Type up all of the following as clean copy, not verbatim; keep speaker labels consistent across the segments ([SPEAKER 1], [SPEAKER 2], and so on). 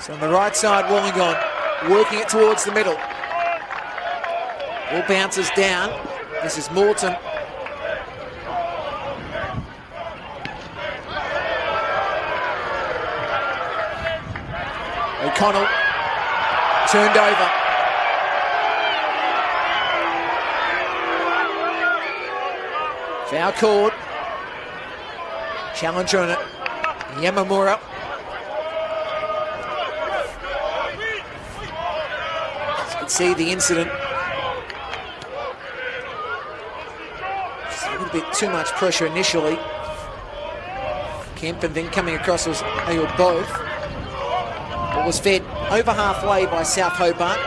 [SPEAKER 1] So on the right side, Wollongong working it towards the middle. Ball bounces down. This is Morton. O'Connell turned over. Foul called. Challenge on it. Yamamura. As you can see the incident. Just a little bit too much pressure initially. Kemp and then coming across was both. But was fed over halfway by South Hobart.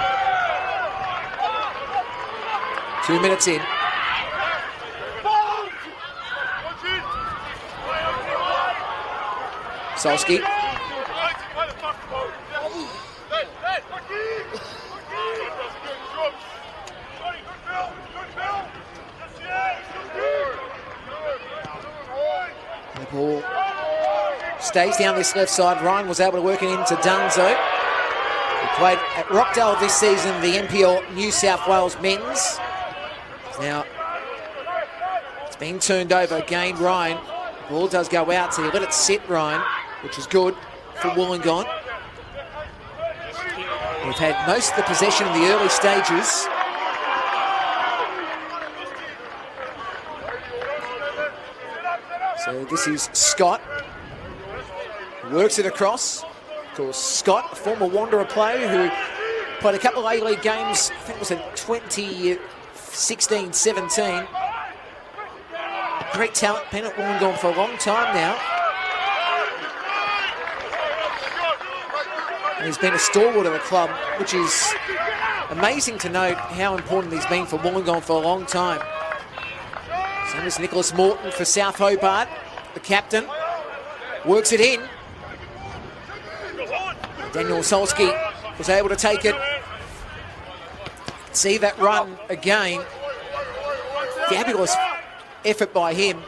[SPEAKER 1] 2 minutes in. Solski. The ball stays down this left side. Ryan was able to work it into Dunzo. He played at Rockdale this season, the NPL New South Wales men's. Now, it's been turned over again, Ryan. The ball does go out, so you let it sit, Ryan, which is good for Wollongong. We've had most of the possession in the early stages. So this is Scott. Works it across. Of course, Scott, a former Wanderer player who played a couple of A-League games, I think it was in 2016-17. Great talent, been at Wollongong for a long time now. And he's been a stalwart of the club, which is amazing to note how important he's been for Wollongong for a long time. Same as Nicholas Morton for South Hobart, the captain. Works it in. Daniel Solski was able to take it. See that run again. Fabulous effort by him.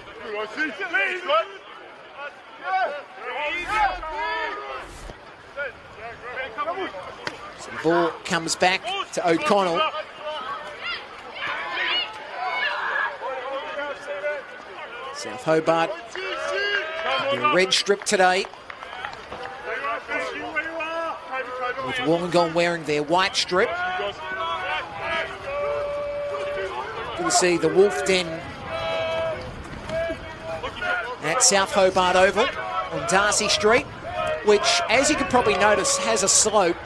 [SPEAKER 1] So the ball comes back to O'Connell. South Hobart, the red strip today, with Wollongong wearing their white strip. Good to see the Wolf Den at South Hobart Oval on Darcy Street, which, as you can probably notice, has a slope,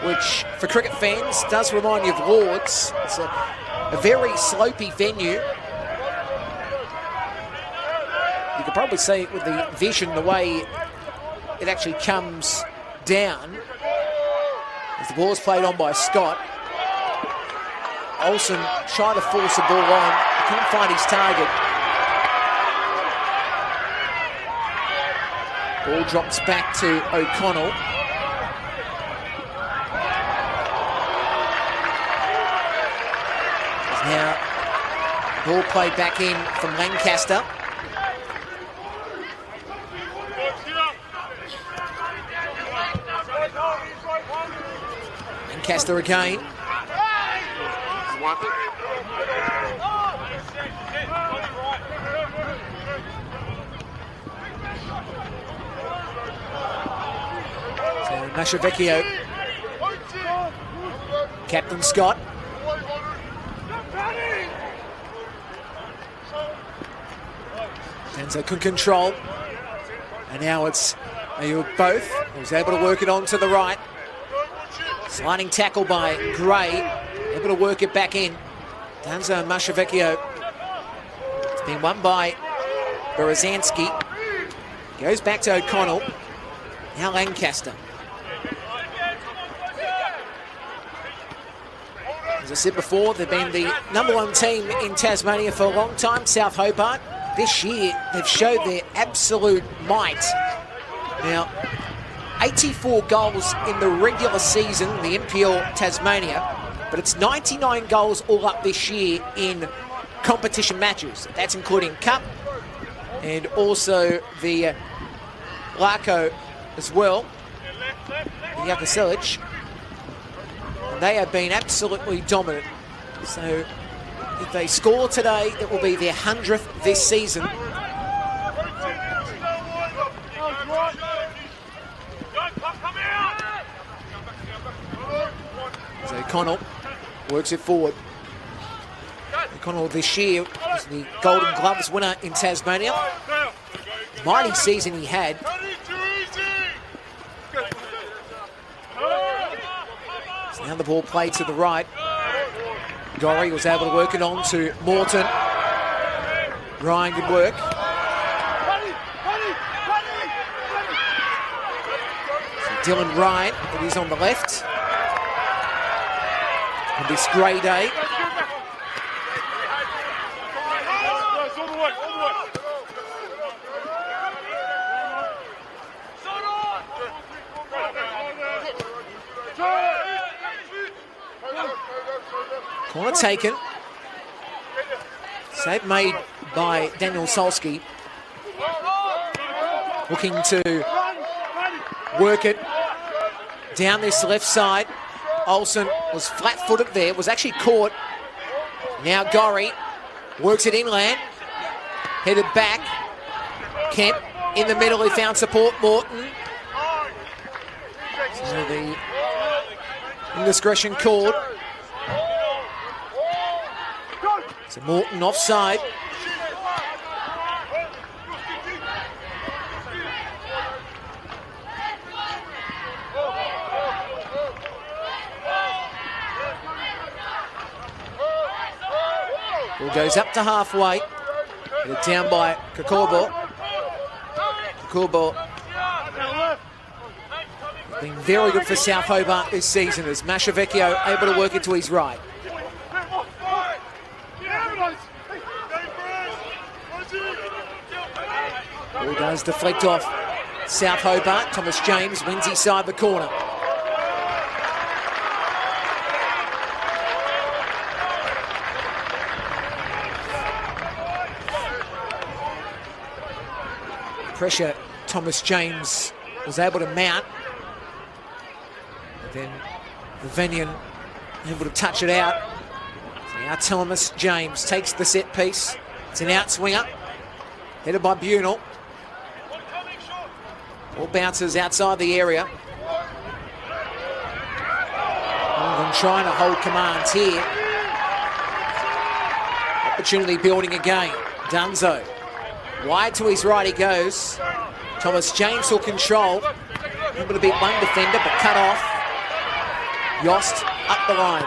[SPEAKER 1] which for cricket fans does remind you of Lord's. It's a very slopey venue. You can probably see it with the vision, the way it actually comes down. As the ball is played on by Scott. Olsen tried to force the ball on, couldn't find his target. Ball drops back to O'Connell. Now, ball played back in from Lancaster. Lancaster again. So Mashavecchio. Captain Scott. Denzo can control. And now it's both. He was able to work it on to the right. Sliding tackle by Gray, able to work it back in. Danzo and Mashavecchio. It's been won by Berezanski. Goes back to O'Connell. Now Lancaster. As I said before, they've been the #1 team in Tasmania for a long time, South Hobart. This year, they've showed their absolute might. Now, 84 goals in the regular season, the NPL Tasmania, but it's 99 goals all up this year in competition matches. That's including Cup and also the Larco as well. The Yakasilic. And they have been absolutely dominant. So if they score today, it will be their 100th this season. So O'Connell works it forward. O'Connell this year was the Golden Gloves winner in Tasmania. Mighty season he had. So now the ball played to the right. Gorry was able to work it on to Morton. Ryan, good work. So Dylan Ryan, it is on the left. On this grey day. Corner taken. Save made by Daniel Solski. Looking to work it down this left side. Olsen was flat-footed there, was actually caught. Now Gorry works it inland. Headed back. Kemp in the middle, he found support. Morton. So the indiscretion called. So Morton offside. Ball goes up to halfway. Headed down by Kakorbo. Kakorbo has been very good for South Hobart this season as Mashavecchio able to work it to his right. Ball does deflect off South Hobart. Thomas James wins inside the corner. Pressure Thomas James was able to mount. And then Venian able to touch it out. So now Thomas James takes the set piece. It's an outswinger. Headed by Bunel. All bounces outside the area. Wollongong trying to hold commands here. Opportunity building again. Dunzo. Wide to his right he goes. Thomas James will control. Able to beat one defender, but cut off. Yost up the line.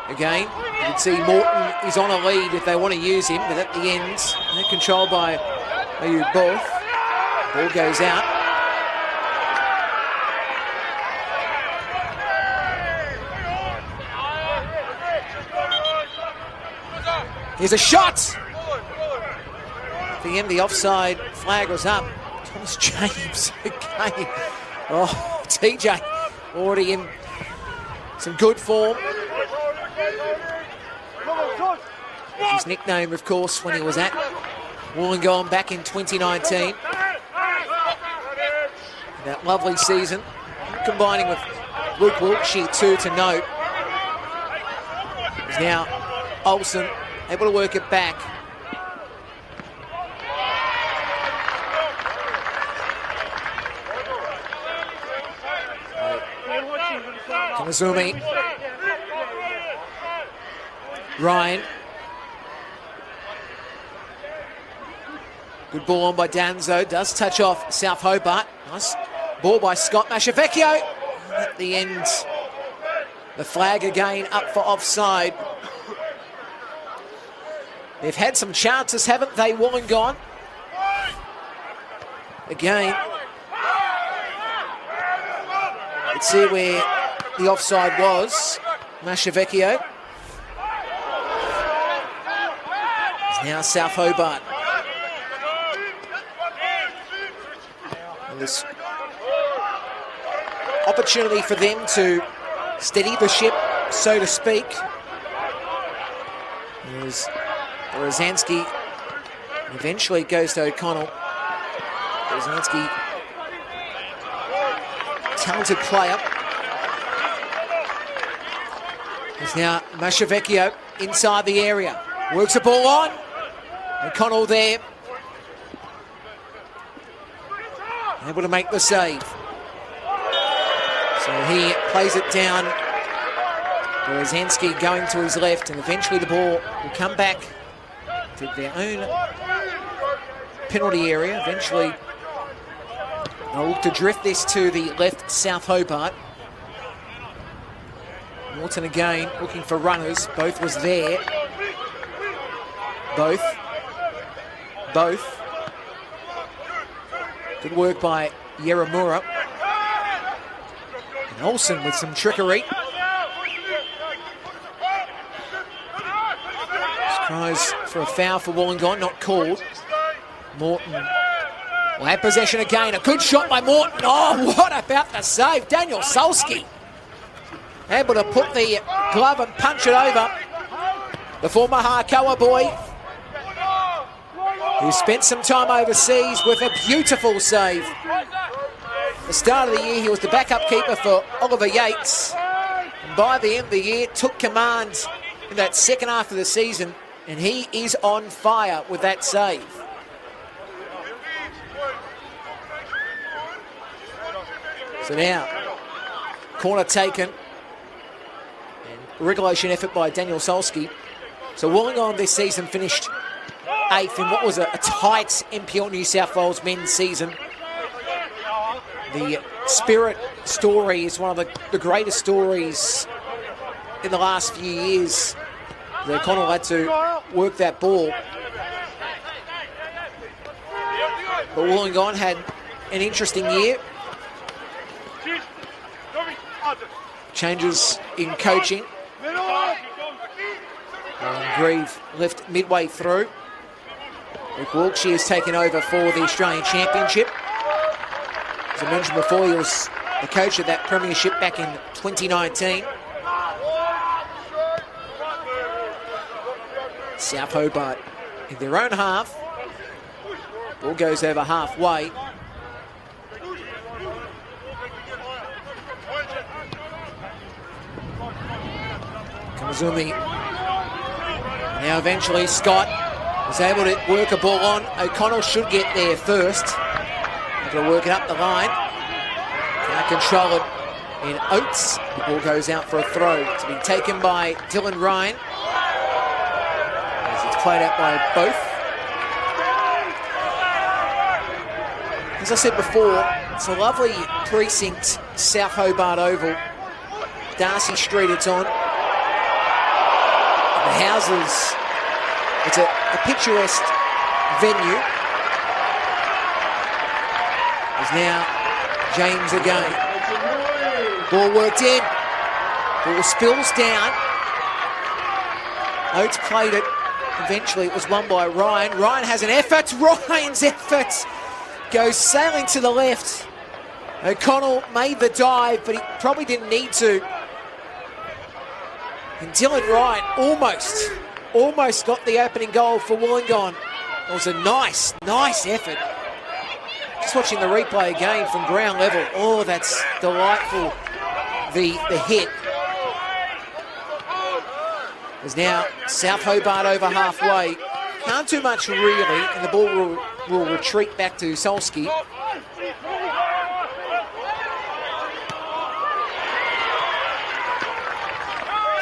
[SPEAKER 1] Again, you can see Morton is on a lead if they want to use him, but at the end, they're controlled by Ayub Both. Ball goes out. Here's a shot! At the end, the offside flag was up. Thomas James again. Oh, TJ already in some good form. His nickname, of course, when he was at Wollongong back in 2019. That lovely season, combining with Luke Wiltshire too to note. Is now Olsen able to work it back. Kamazumi. Ryan. Good ball on by Danzo. Does touch off South Hobart. Nice ball by Scott Mashavecchio. At the end, the flag again up for offside. They've had some chances, haven't they, Wollongong? Again. Let's see where the offside was. Mashavecchio. It's now South Hobart. And this opportunity for them to steady the ship, so to speak. There's Rosansky. Eventually goes to O'Connell. Rosansky talented player. There's now Mashavecchio inside the area. Works the ball on. O'Connell there. Able to make the save. So he plays it down. Berezensky going to his left, and eventually the ball will come back to their own penalty area. Eventually they'll look to drift this to the left, South Hobart. Morton again looking for runners. Both was there. Both. Good work by Yeramura. And Olsen with some trickery. Tries for a foul for Wollongong, not called. Morton will have possession again. A good shot by Morton. Oh, what about the save? Daniel Solski able to put the glove and punch it over. The former Harkoa boy, who spent some time overseas, with a beautiful save. The start of the year, he was the backup keeper for Oliver Yates. And by the end of the year, took command in that second half of the season, and he is on fire with that save. So now, corner taken. And regulation effort by Daniel Solski. So Wollongong this season finished 8th in what was a tight NPL New South Wales men's season. The Spirit story is one of the greatest stories in the last few years. O'Connell had to work that ball. But Wollongong had an interesting year. Changes in coaching. Grieve left midway through. Rick Wilkshire has taken over for the Australian Championship. As I mentioned before, he was the coach of that premiership back in 2019. South Hobart in their own half. Ball goes over halfway. Kamazumi. Now eventually Scott was able to work a ball on. O'Connell should get there first. Able to work it up the line. Can't control it in Oates. The ball goes out for a throw to be taken by Dylan Ryan. As it's played out by both. As I said before, it's a lovely precinct, South Hobart Oval. Darcy Street it's on. The houses, it's a picturesque venue. There's now James again. Ball worked in. Ball spills down. Oates played it. Eventually it was won by Ryan. Ryan has an effort. Ryan's effort goes sailing to the left. O'Connell made the dive, but he probably didn't need to. And Dylan Ryan almost got the opening goal for Wollongong. It was a nice effort. Just watching the replay again from ground level. Oh, that's delightful, the hit. There's now South Hobart over halfway. Can't do much really, and the ball will retreat back to Solski.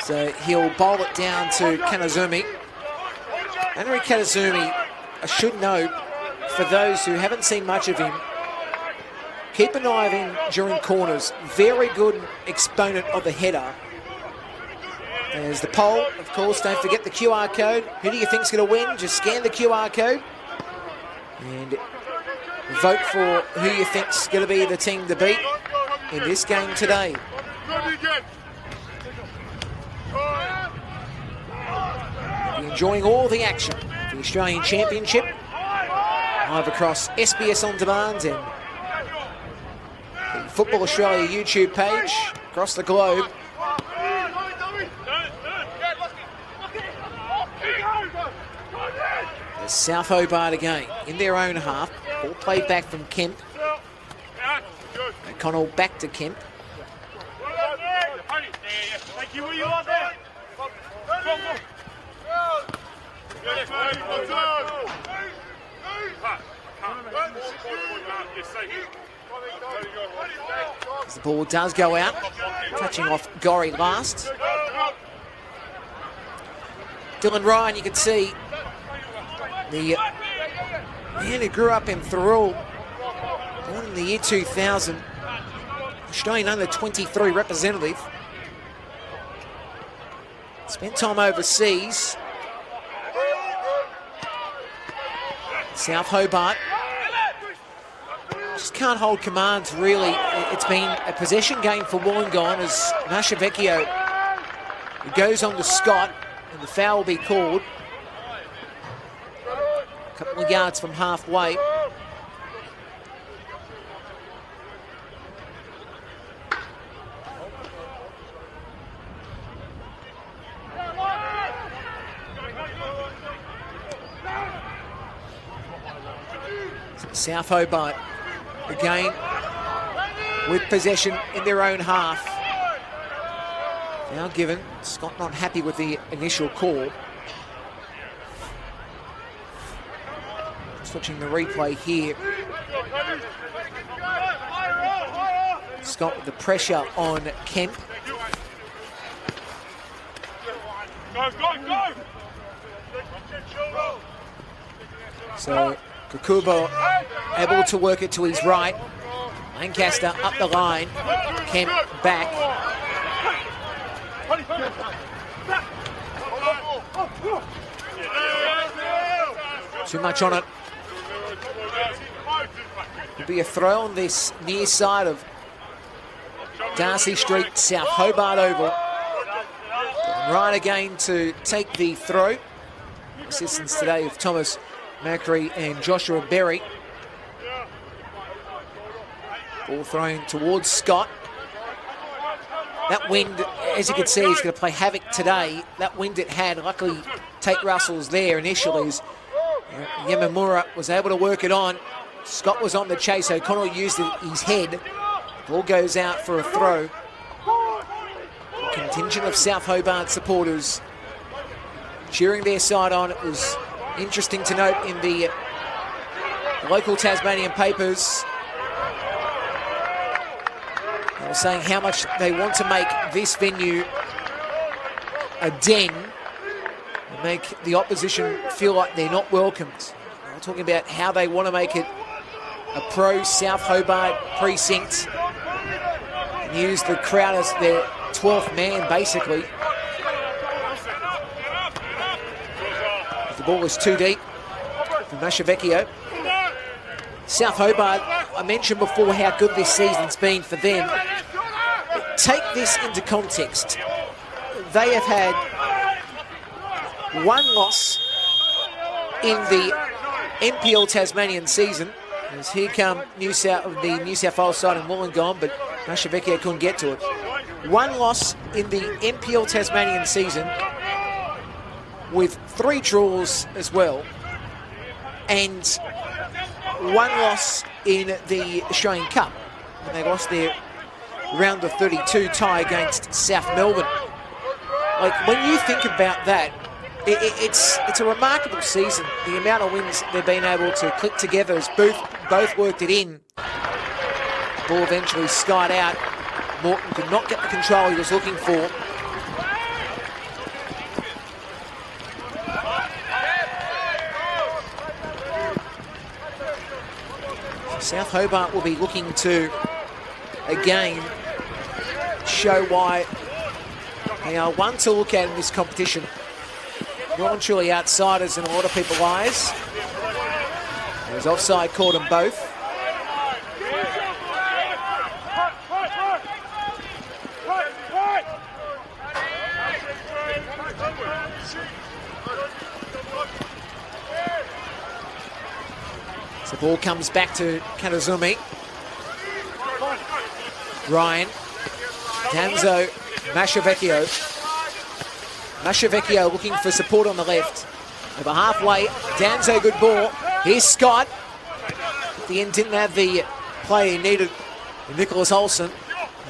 [SPEAKER 1] So he'll bowl it down to Kanazumi. Henry Kanazumi, I should note, for those who haven't seen much of him, keep an eye on him during corners. Very good exponent of the header. There's the poll, of course. Don't forget the QR code. Who do you think's going to win? Just scan the QR code and vote for who you think's going to be the team to beat in this game today. Enjoying all the action for the Australian Championship live across SBS On Demand and the Football Australia YouTube page across the globe. There's South Hobart again in their own half. Ball played back from Kemp. Connell back to Kemp. As the ball does go out, touching off Gorry last. Dylan Ryan, you can see, the man who grew up in Thirroul, born in the year 2000, Australian under-23 representative. Spent time overseas. South Hobart just can't hold commands, really. It's been a possession game for Wollongong as Mashavecchio goes on to Scott, and the foul will be called. A couple of yards from halfway. South Hobart again with possession in their own half. Now given. Scott not happy with the initial call. Just watching the replay here. Scott with the pressure on Kemp. So Kukubo able to work it to his right. Lancaster up the line. Kemp back. Too much on it. It'll be a throw on this near side of Darcy Street, South Hobart Oval. Right again to take the throw. Assistance today of Thomas Macri and Joshua Berry. Ball thrown towards Scott. That wind, as you can see, is going to play havoc today. That wind it had, luckily Tate Russell's there initially. As Yamamura was able to work it on. Scott was on the chase. O'Connell used his head. Ball goes out for a throw. A contingent of South Hobart supporters cheering their side on. It was interesting to note in the local Tasmanian papers, they were saying how much they want to make this venue a den and make the opposition feel like they're not welcomed. They're talking about how they want to make it a pro-South Hobart precinct and use the crowd as their 12th man, basically. The ball is too deep for Mashavecchio. South Hobart, I mentioned before how good this season's been for them. Take this into context. They have had one loss in the NPL Tasmanian season. As here come the New South Wales side in Wollongong, but Mashavecchio couldn't get to it. One loss in the NPL Tasmanian season with 3 draws as well, and one loss in the Australian Cup when they lost their round of 32 tie against South Melbourne. Like, when you think about that, it's a remarkable season. The amount of wins they've been able to click together as both worked it in. Ball eventually skied out. Morton could not get the control he was looking for. South Hobart will be looking to, again, show why they are one to look at in this competition. Well and truly outsiders in a lot of people's eyes. There's offside called them both. So the ball comes back to Kanazumi. Ryan. Danzo. Mashavecchio. Mashavecchio looking for support on the left. Over halfway. Danzo, good ball. Here's Scott. At the end, didn't have the play he needed Nicholas Olsen.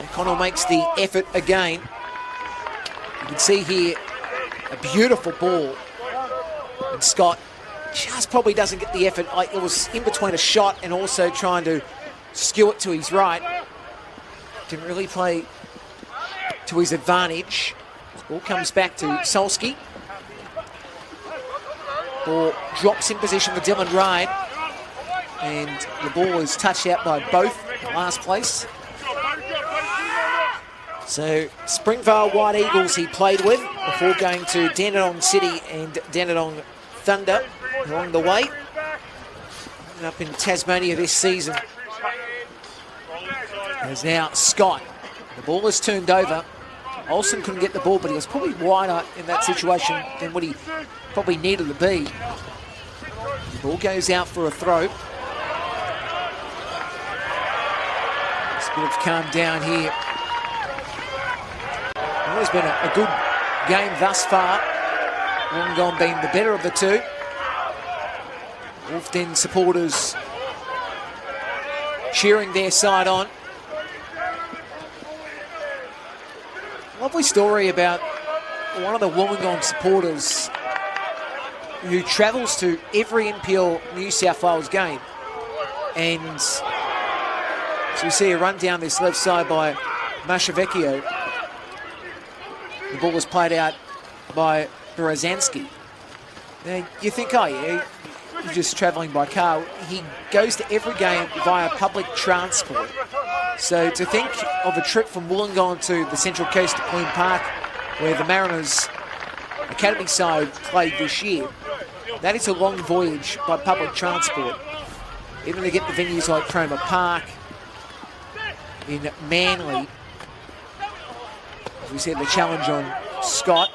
[SPEAKER 1] O'Connell makes the effort again. You can see here a beautiful ball. And Scott just probably doesn't get the effort. It was in between a shot and also trying to skew it to his right. Didn't really play to his advantage. Ball comes back to Solski. Ball drops in position for Dylan Ride. And the ball is touched out by both in last place. So Springvale White Eagles he played with before going to Dandenong City and Dandenong Thunder along the way. And up in Tasmania this season. There's now Scott. The ball is turned over. Olsen couldn't get the ball, but he was probably wider in that situation than what he probably needed to be. The ball goes out for a throw. Just a bit of calm down here. Well, it's been a good game thus far. Wollongong being the better of the two. Wolf Den supporters cheering their side on. Lovely story about one of the Wollongong supporters who travels to every NPL New South Wales game. And so we see a run down this left side by Mashavecchio. The ball was played out by Berezanski. Now you think, oh yeah, he's just travelling by car. He goes to every game via public transport. So to think of a trip from Wollongong to the Central Coast to Queen Park, where the Mariners Academy side played this year, that is a long voyage by public transport. Even to get the venues like Cromer Park, in Manly. As we said, the challenge on Scott.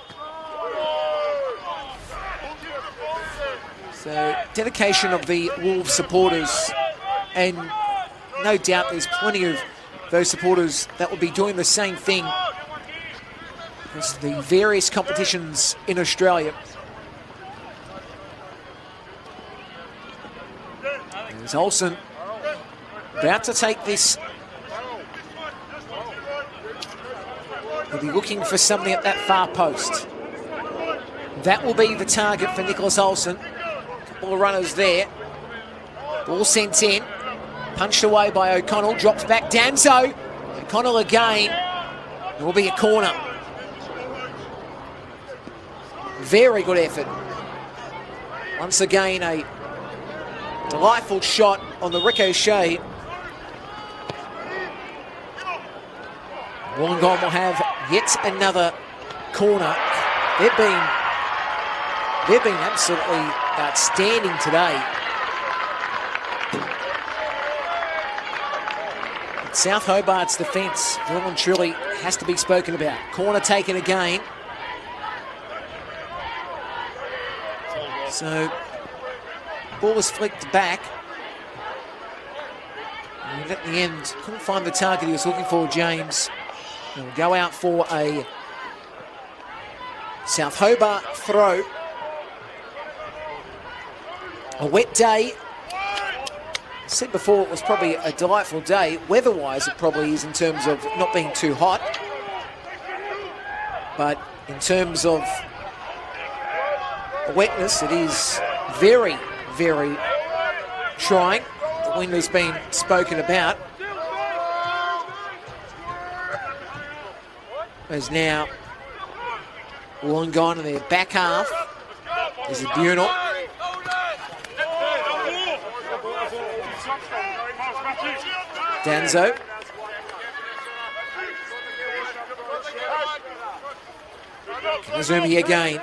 [SPEAKER 1] So dedication of the Wolves supporters, and no doubt there's plenty of those supporters that will be doing the same thing across the various competitions in Australia. There's Olsen about to take this. He'll be looking for something at that far post. That will be the target for Nicholas Olsen. Couple of runners there. Ball sent in. Punched away by O'Connell. Drops back. Danzo. O'Connell again. It will be a corner. Very good effort. Once again, a delightful shot on the ricochet. Wollongong will have yet another corner. They've been absolutely outstanding today. South Hobart's defence, well and truly, has to be spoken about. Corner taken again. So, ball was flicked back. And at the end, couldn't find the target he was looking for, James. He'll go out for a South Hobart throw. A wet day. I said before it was probably a delightful day. Weather-wise, it probably is in terms of not being too hot. But in terms of the wetness, it is very, very trying. The wind has been spoken about. As now Wollongong in their back half. There's a Bunel. Danzo. Kazumi again.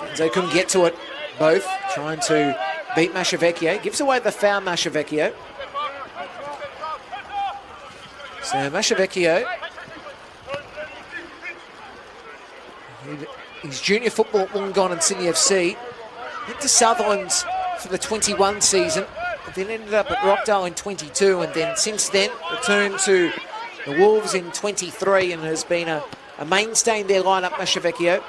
[SPEAKER 1] Danzo couldn't get to it. Both trying to beat Mashavecchio. Gives away the foul, Mashavecchio. So Mashavecchio, his junior football at Wollongong and Sydney FC. Went to Sutherland for the 21 season. Then ended up at Rockdale in 22, and then since then returned to the Wolves in 23 and has been a mainstay in their lineup, Mashavecchio.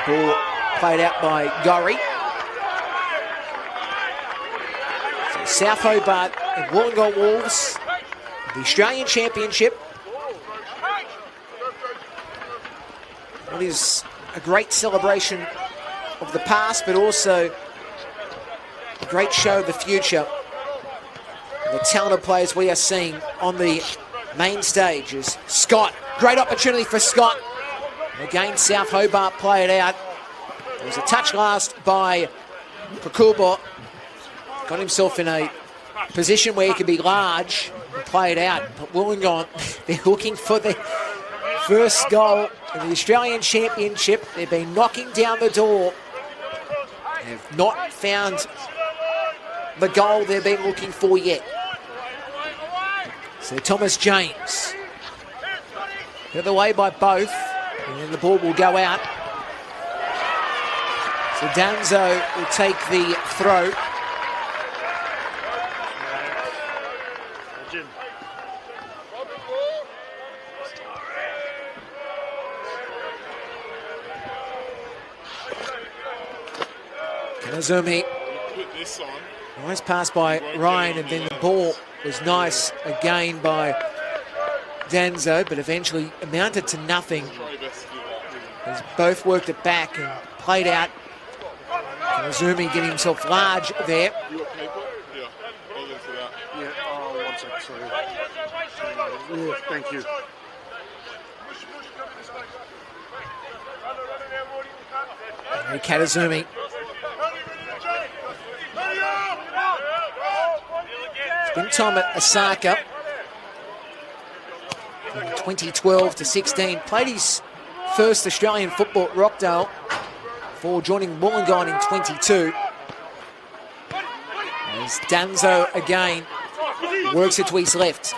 [SPEAKER 1] Ball played out by Gorry. So South Hobart and Wollongong Wolves, the Australian Championship. It is a great celebration of the past, but also a great show of the future. And the talented players we are seeing on the main stage is Scott. Great opportunity for Scott. And again, South Hobart play it out. There was a touch last by Kukubo. Got himself in a position where he could be large and play it out. But Wollongong, they're looking for the first goal in the Australian Championship. They've been knocking down the door. They've not found the goal they've been looking for yet. So Thomas James. The other way by both. And then the ball will go out. So Danzo will take the throw. Kanazumi. Nice pass by Ryan, and then the ball was nice again by Danzo, but eventually amounted to nothing. He's both worked it back and played out. Kanazumi getting himself large there.
[SPEAKER 2] Thank you.
[SPEAKER 1] Kanazumi. Spent time at Osaka from 2012 to 16. Played his first Australian football at Rockdale before joining Wollongong in 22. As Danzo again works it to his left.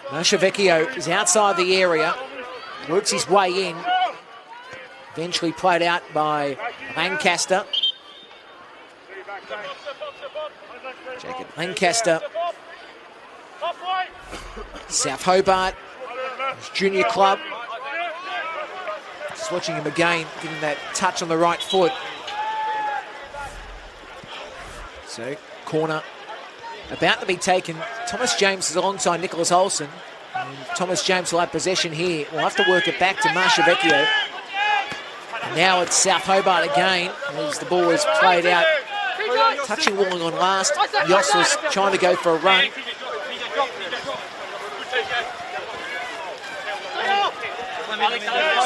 [SPEAKER 1] Mashavecchio is outside the area, works his way in. Eventually played out by Lancaster. Jacob Lancaster. South Hobart, his junior club. Just watching him again, getting that touch on the right foot. So, corner about to be taken. Thomas James is alongside Nicholas Olsen. And Thomas James will have possession here. We'll have to work it back to Mashavecchio. Now it's South Hobart again, as the ball is played out. Touching Wollongong last. Yoss was trying to go for a run.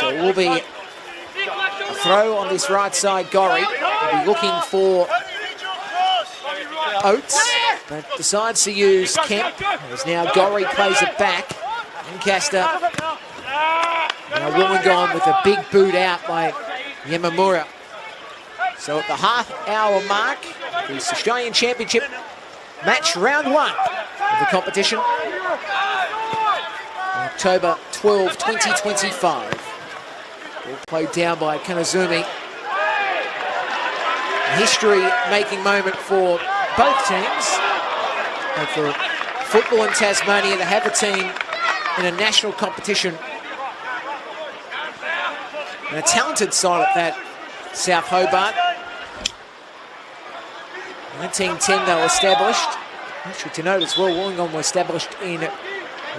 [SPEAKER 1] So it will be a throw on this right side. Gorry will be looking for Oates, but decides to use Kemp. As now Gorry plays it back. Lancaster. Now Wollongong with a big boot out by Yamamura. So at the half-hour mark, the Australian Championship match round 1 of the competition. October 12, 2025. Ball played down by Kanazumi. A history-making moment for both teams. And for football in Tasmania to have a team in a national competition. And a talented side at that, South Hobart. 1910 they were established. Actually, to note as well, Wollongong were established in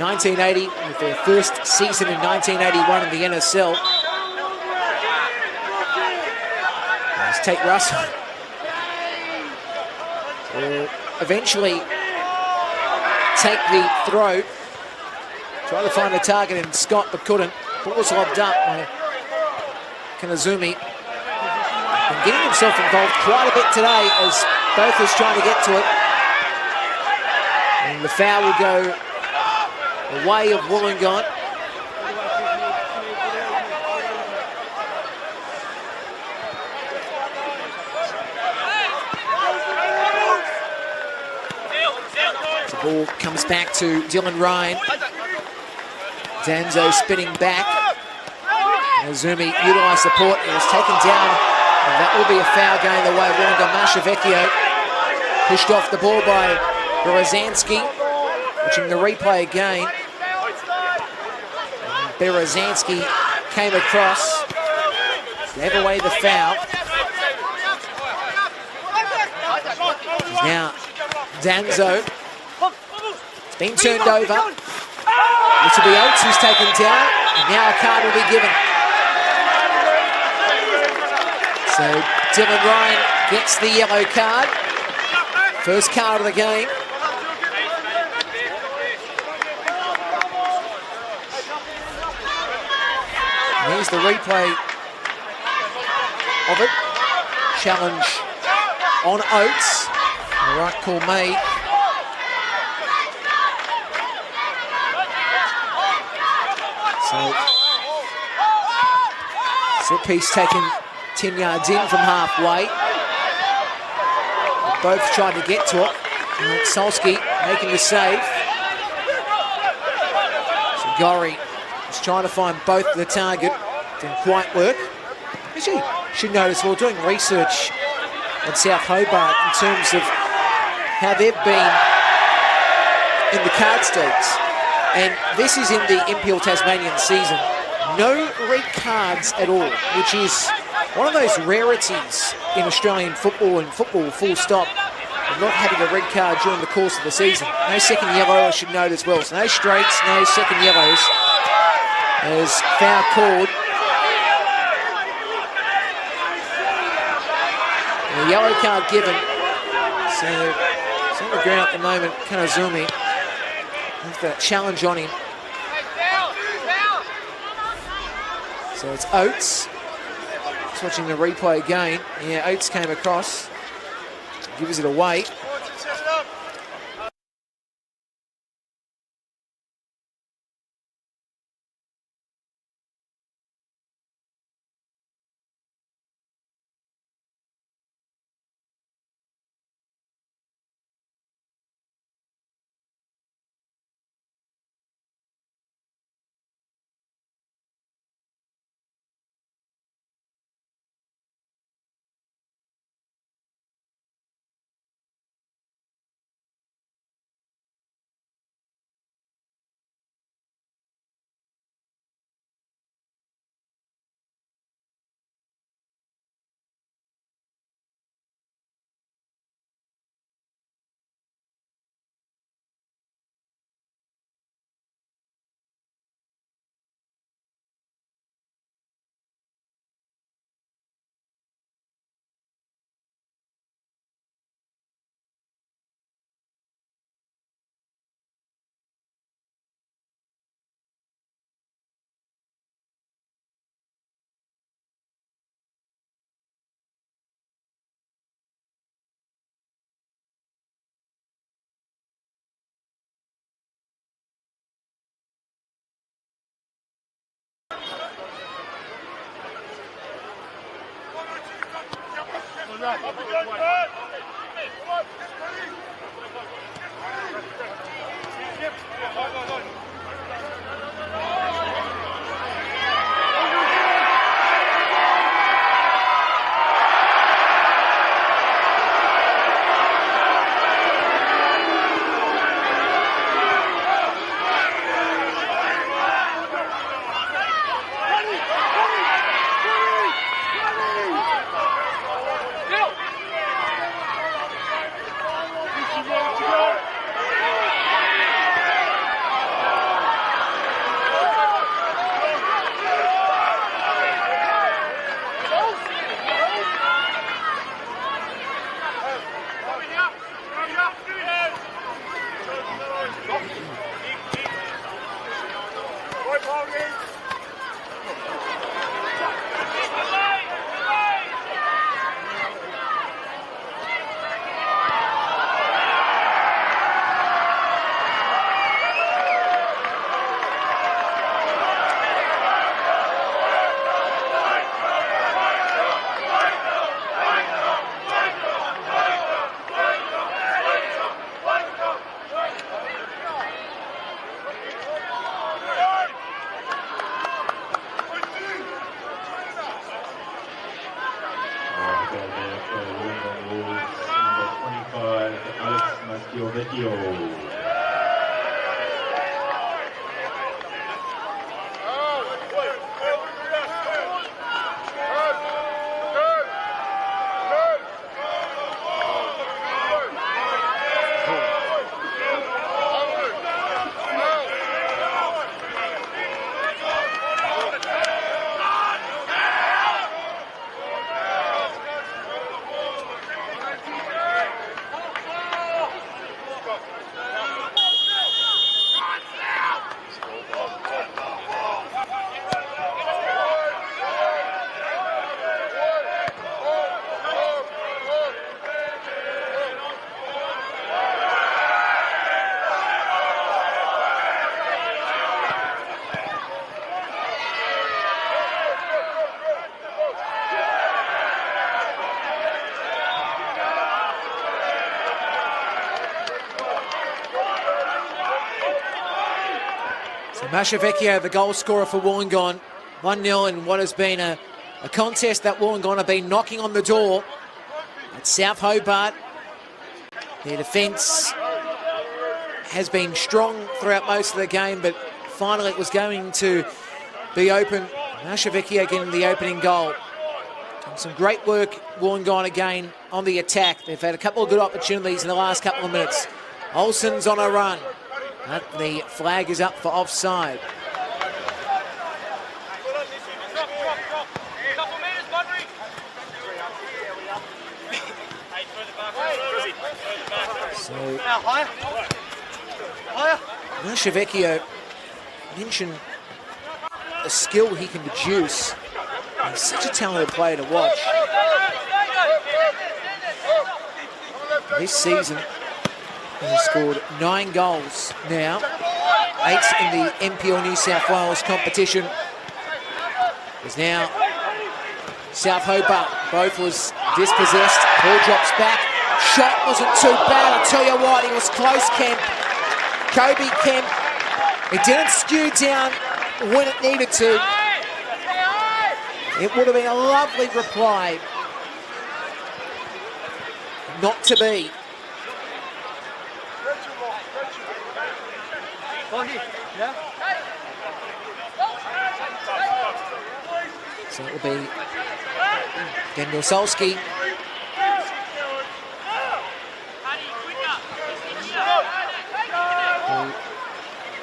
[SPEAKER 1] 1980 with their first season in 1981 in the NSL. Let's take Russell. Eventually take the throw. Try to find a target in Scott, but couldn't. Ball was lobbed up by Kanazumi. And getting himself involved quite a bit today as both is trying to get to it. And the foul will go the way of Wollongong. The ball comes back to Dylan Ryan. Danzo spinning back. Azumi utilised support. It was taken down. And that will be a foul going the way of Wollongong. Mashavecchio pushed off the ball by Berezanski. Watching the replay again. Berezanski came across. Gave away the foul. Now, Danzo. It's been turned over. This will be Oates who's taken down, and now a card will be given. So Dylan Ryan gets the yellow card. First card of the game. And here's the replay of it. Challenge on Oates. The right call made. So, set piece taken 10 yards in from halfway. Both trying to get to it. Solski making the save. So Gorry is trying to find both the target. Didn't quite work. Actually, should notice we're doing research on South Hobart in terms of how they've been in the card stakes. And this is in the NPL Tasmanian season. No red cards at all, which is one of those rarities in Australian football and football full stop, of not having a red card during the course of the season. No second yellow, I should note as well. So no straights, no second yellows. As foul called. And a yellow card given. So it's on the ground at the moment, Kanazumi. With that challenge on him. So it's Oates. Just watching the replay again. Yeah, Oates came across. Gives it away. Mashavecchio, the goal scorer for Wollongong. 1-0 in what has been a contest that Wollongong have been knocking on the door at South Hobart. Their defence has been strong throughout most of the game, but finally it was going to be open. Mashavecchio getting the opening goal. And some great work, Wollongong again on the attack. They've had a couple of good opportunities in the last couple of minutes. Olsen's on a run, but the flag is up for offside. So, Mashavecchio mentioned the skill he can produce. He's such a talented player to watch. This season, he has scored 9 goals now, 8 in the NPL New South Wales competition. Is now South Hobart, both was dispossessed. Ball drops back. Shot wasn't too bad. I tell you what, he was close, Kemp. Kobe Kemp. It didn't skew down when it needed to. It would have been a lovely reply. Not to be. So it will be Gendelsolski.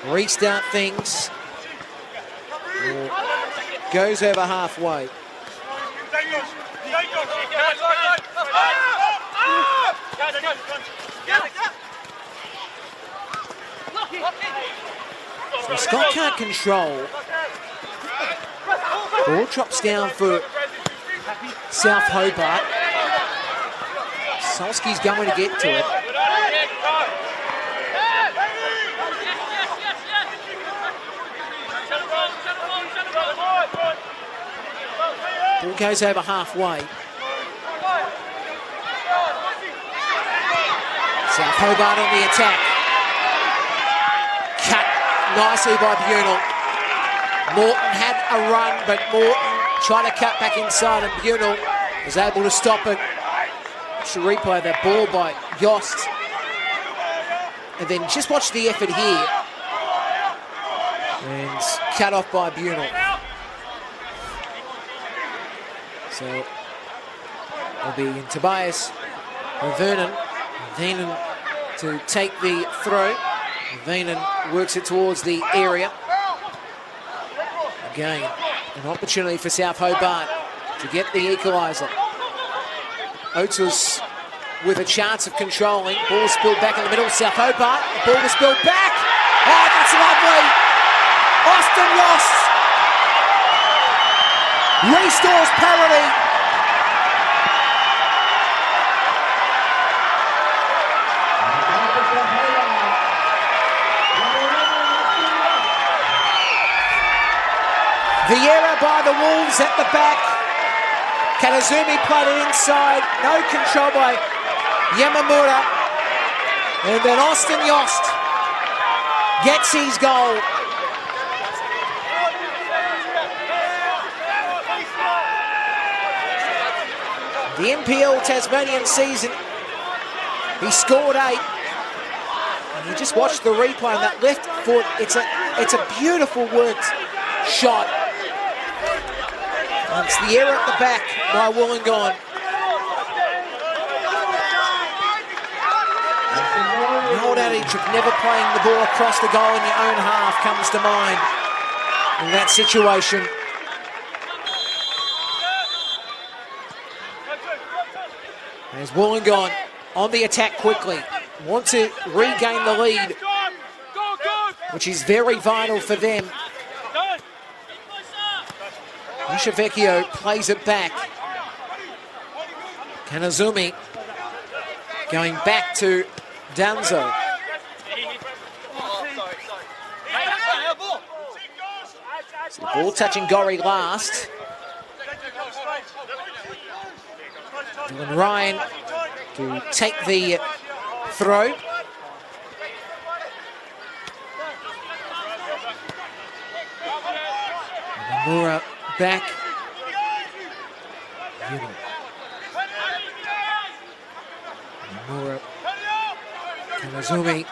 [SPEAKER 1] Restart things. Goes over halfway. So Scott can't control. Ball drops down for South Hobart. Solski's going to get to it. Ball goes over halfway. South Hobart on the attack. Cut nicely by Bunel. Morton had a run, but Morton tried to cut back inside, and Bunel was able to stop it. Should replay that ball by Yost. And then just watch the effort here. And cut off by Bunel. So it'll be in Tobias or Vernon. Vernon to take the throw. Vernon works it towards the area. Again, an opportunity for South Hobart to get the equaliser. Otis with a chance of controlling. Ball spilled back in the middle. South Hobart. The ball was spilled back. Oh, that's lovely. Austin Yost restores parity. The error by the Wolves at the back. Kanazumi played it inside. No control by Yamamura. And then Austin Yost gets his goal. The NPL Tasmanian season, he scored 8. And you just watch the replay on that left foot. It's a beautiful worked shot. And it's the error at the back by Wollongong. The old adage of never playing the ball across the goal in your own half comes to mind in that situation. There's Wollongong on the attack quickly. Want to regain the lead, which is very vital for them. Mashavecchio plays it back. Kanazumi going back to Danzo. So ball touching Gorry last. Dylan Ryan to take the throw. Nomura back. Nomura. Kanazumi.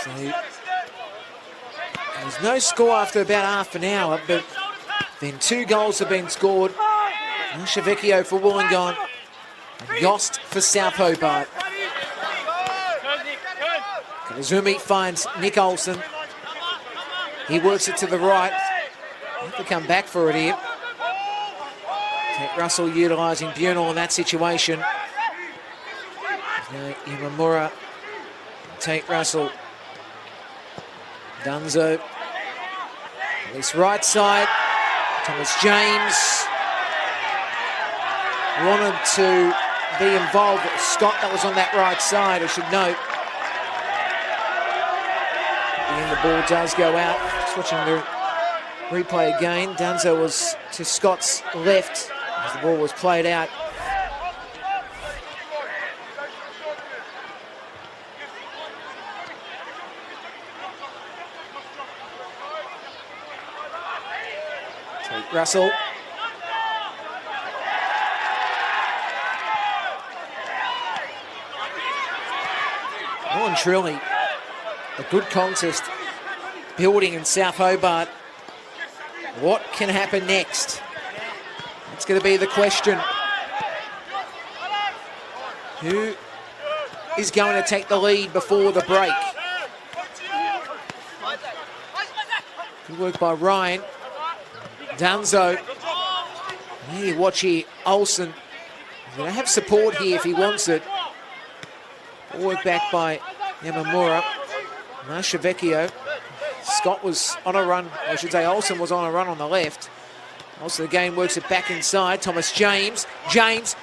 [SPEAKER 1] So there's no score after about half an hour, but then 2 goals have been scored. Shavecchio for Wollongong and Yost for South Hobart. Kanazumi finds Nick Olsen. He works it to the right. Have to come back for it here. Tate Russell utilising Bunel in that situation. Now Imamura, Tate Russell. Dunzo. This right side. Thomas James wanted to be involved. Scott, that was on that right side, I should note. And the ball does go out. Just watching the replay again. Dunzo was to Scott's left as the ball was played out. Tate Russell. Well and truly, a good contest building in South Hobart. What can happen next? That's going to be the question. Who is going to take the lead before the break? Good work by Ryan. Dunzo. Here, watch here. Olsen. He's going to have support here if he wants it. Good work back by Yamamura. Shavecchio. Scott was on a run, I should say Olsen was on a run on the left. Olsen again works it back inside. Thomas James. James,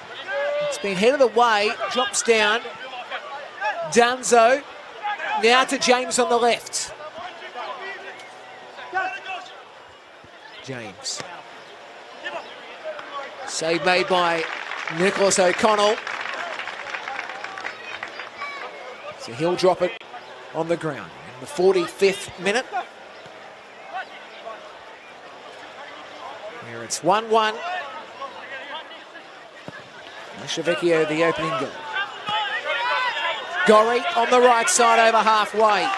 [SPEAKER 1] it's been head of the way, drops down. Dunzo, now to James on the left. James. Save made by Nicholas O'Connell. So he'll drop it on the ground. In the 45th minute. Here it's 1-1. Shavecchio, the opening goal. Gorry on the right side over halfway.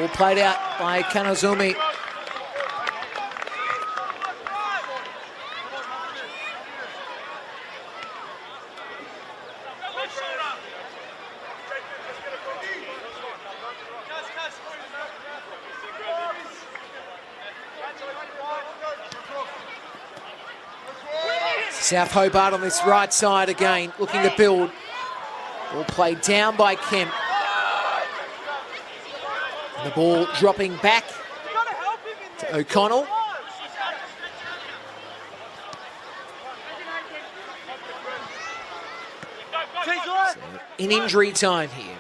[SPEAKER 1] All played out by Kanazumi. South Hobart on this right side again, looking to build. Ball played down by Kemp. And the ball dropping back to O'Connell. So in injury time here.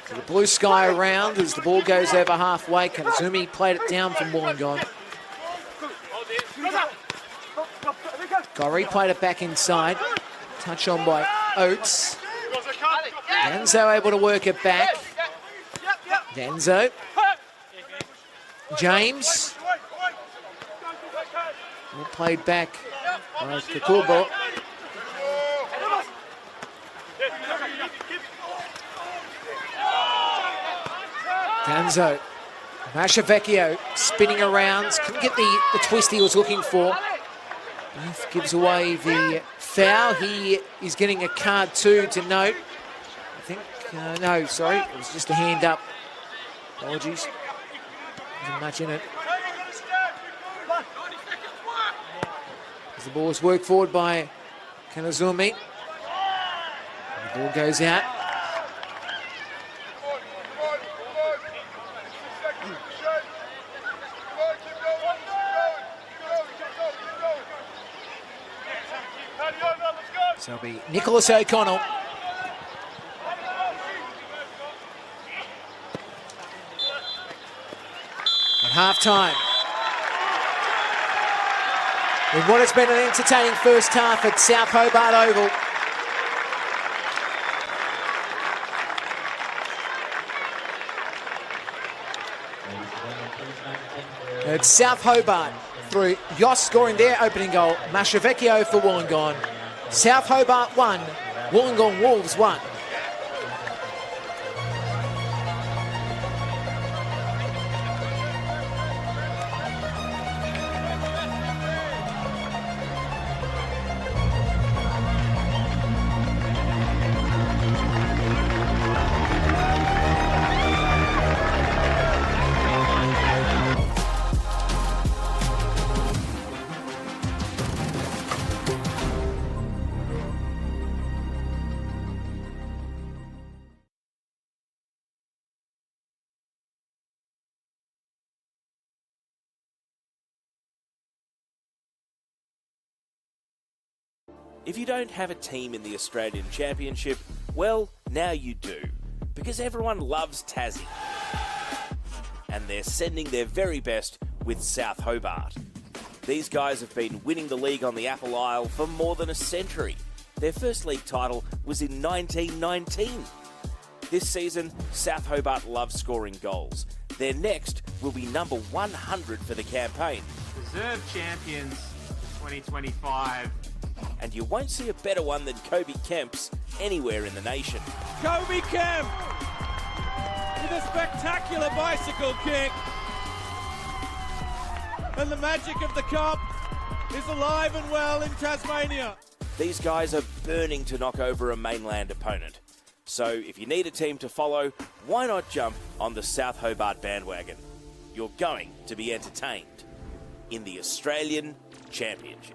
[SPEAKER 1] So the blue sky around as the ball goes over halfway. Kanazumi played it down from Wollongong. Gorry played it back inside. Touch on by Oates. Danzo able to work it back. Danzo. James. All played back by Kakubo. Danzo. Shavecchio spinning around. Couldn't get the twist he was looking for. Both gives away the foul. He is getting a card too, to note. I think, no, sorry, it was just a hand up. Apologies. Wasn't much in it. As the ball is worked forward by Kanazumi. The ball goes out. So it'll be Nicholas O'Connell. At half-time. In what has been an entertaining first half at South Hobart Oval. It's South Hobart through Yoss scoring their opening goal. Mashavecchio for Wollongong. South Hobart 1, Wollongong Wolves 1.
[SPEAKER 3] If you don't have a team in the Australian Championship, well, now you do, because everyone loves Tassie. And they're sending their very best with South Hobart. These guys have been winning the league on the Apple Isle for more than a century. Their first league title was in 1919. This season, South Hobart loves scoring goals. Their next will be number 100 for the campaign.
[SPEAKER 4] Reserve champions 2025.
[SPEAKER 3] And you won't see a better one than Kobe Kemp's anywhere in the nation.
[SPEAKER 5] Kobe Kemp with a spectacular bicycle kick. And the magic of the cup is alive and well in Tasmania.
[SPEAKER 3] These guys are burning to knock over a mainland opponent. So if you need a team to follow, why not jump on the South Hobart bandwagon? You're going to be entertained in the Australian Championship.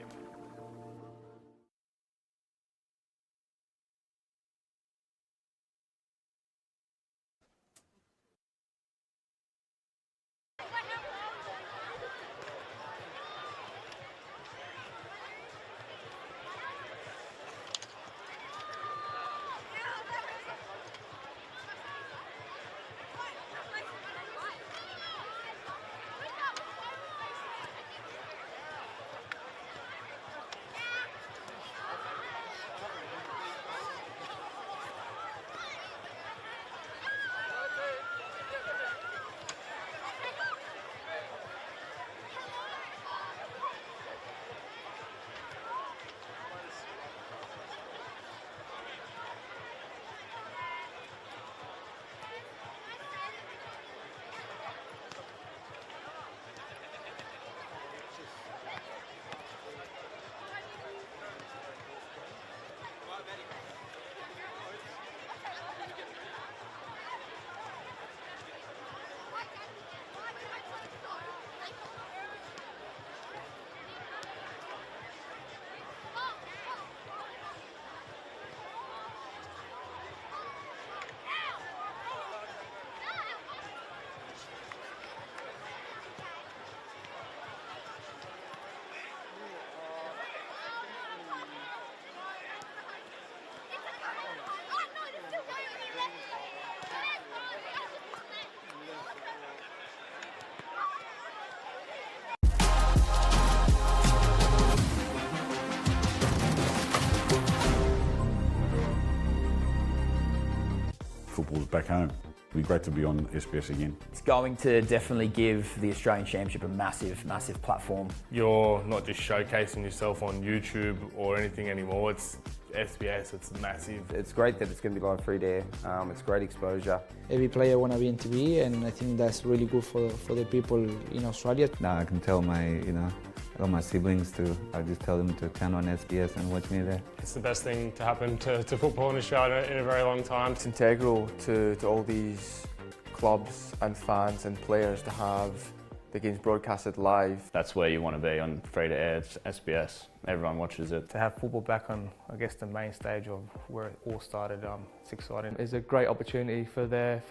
[SPEAKER 6] Football's back home. It'd be great to be on SBS again.
[SPEAKER 7] It's going to definitely give the Australian Championship a massive, massive platform.
[SPEAKER 8] You're not just showcasing yourself on YouTube or anything anymore, it's SBS, it's massive.
[SPEAKER 9] It's great that it's going to be live free there. It's great exposure.
[SPEAKER 10] Every player want to be in TV, and I think that's really good for the people in Australia.
[SPEAKER 11] Now I can tell all my siblings I just tell them to turn on SBS and watch me there.
[SPEAKER 8] It's the best thing to happen to football in Australia in a very long time.
[SPEAKER 12] It's integral to all these clubs and fans and players to have the games broadcasted live.
[SPEAKER 13] That's where you want to be on free-to-air. It's SBS. Everyone watches it.
[SPEAKER 14] To have football back on, I guess, the main stage of where it all started, it's exciting. It's a great opportunity for the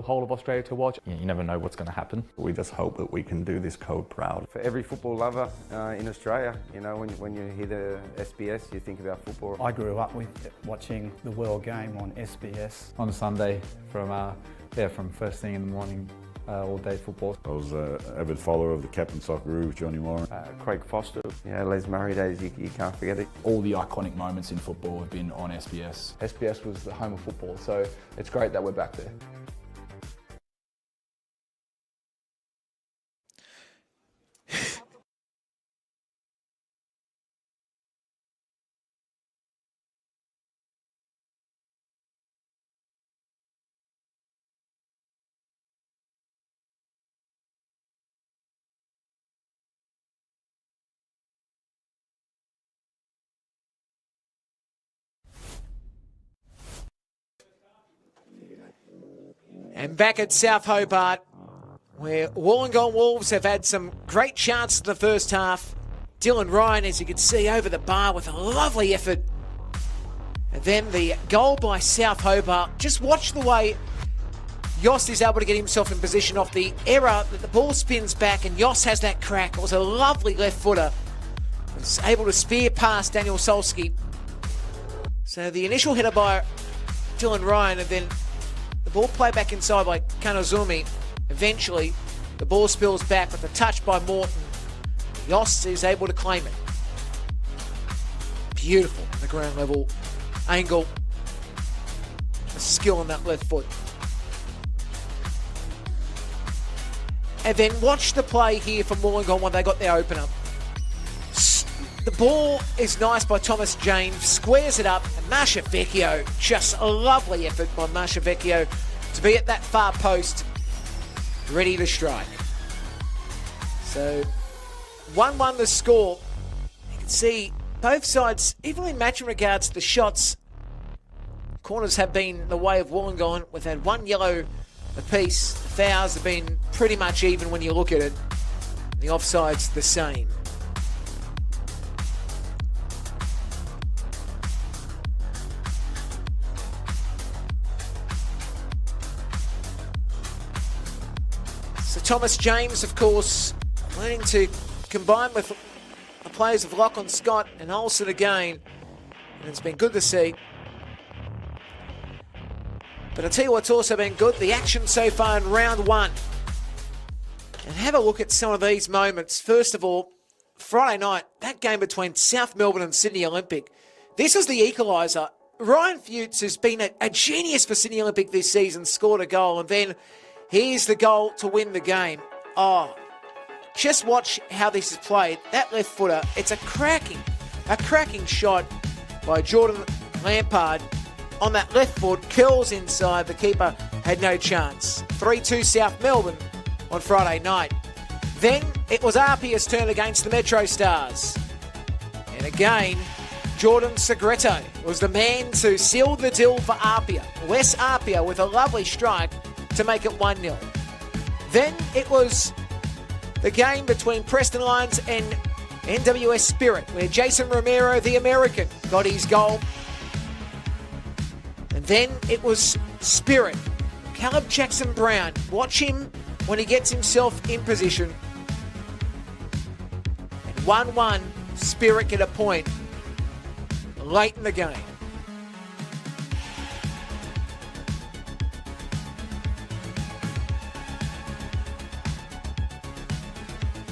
[SPEAKER 14] whole of Australia to watch.
[SPEAKER 15] You never know what's going to happen.
[SPEAKER 6] We just hope that we can do this code proud.
[SPEAKER 9] For every football lover in Australia, you know, when you hear the SBS, you think about football.
[SPEAKER 16] I grew up with watching the World Game on SBS.
[SPEAKER 15] On Sunday from first thing in the morning,
[SPEAKER 11] all-day football.
[SPEAKER 6] I was an avid follower of the Captain Socceroo with Johnny Warren.
[SPEAKER 9] Craig Foster, Les Murray days, you can't forget it.
[SPEAKER 15] All the iconic moments in football have been on SBS.
[SPEAKER 12] SBS was the home of football, so it's great that we're back there.
[SPEAKER 1] And back at South Hobart, where Wollongong Wolves have had some great chances in the first half. Dylan Ryan, as you can see, over the bar with a lovely effort. And then the goal by South Hobart. Just watch the way Yost is able to get himself in position off the error that the ball spins back and Yost has that crack. It was a lovely left footer. Was able to spear past Daniel Solski. So the initial header by Dylan Ryan, and then the ball played back inside by Kanazumi. Eventually, the ball spills back with a touch by Morton. Yost is able to claim it. Beautiful on the ground level angle. A skill on that left foot. And then watch the play here from Wollongong when they got their opener. The ball is nice by Thomas James, squares it up, and Masha Vecchio, just a lovely effort by Masha Vecchio to be at that far post, ready to strike. So, 1-1 the score. You can see both sides evenly matched in regards to the shots. Corners have been the way of Wollongong. We've had one yellow apiece. The fouls have been pretty much even when you look at it. The offside's the same. So Thomas James, of course, learning to combine with the players of Lachlan Scott and Olsen again. And it's been good to see. But I'll tell you what's also been good, the action so far in round one. And have a look at some of these moments. First of all, Friday night, that game between South Melbourne and Sydney Olympic. This was the equaliser. Ryan Fuchs has been a genius for Sydney Olympic this season, scored a goal, and then here's the goal to win the game. Oh, just watch how this is played. That left footer, it's a cracking shot by Jordan Lampard on that left foot, curls inside. The keeper had no chance. 3-2 South Melbourne on Friday night. Then it was Apia's turn against the Metro Stars. And again, Jordan Segreto was the man to seal the deal for Apia. Wes Apia with a lovely strike to make it 1-0. Then it was the game between Preston Lions and NWS Spirit, where Jason Romero, the American, got his goal. And then it was Spirit. Caleb Jackson-Brown. Watch him when he gets himself in position. And 1-1, Spirit get a point late in the game.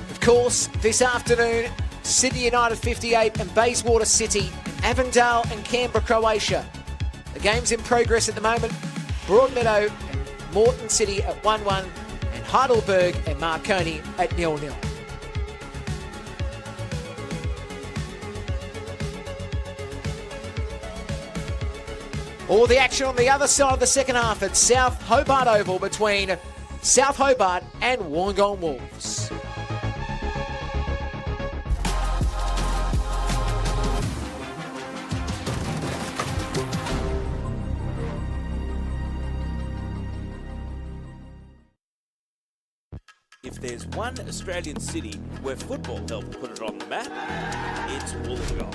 [SPEAKER 1] Of course, this afternoon, Sydney United 58 and Bayswater City, Avondale and Canberra, Croatia. The game's in progress at the moment. Broadmeadow and Moreton City at 1-1, and Heidelberg and Marconi at 0-0. All the action on the other side of the second half at South Hobart Oval between South Hobart and Wollongong Wolves.
[SPEAKER 3] If there's one Australian city where football helped put it on the map, it's Wollongong.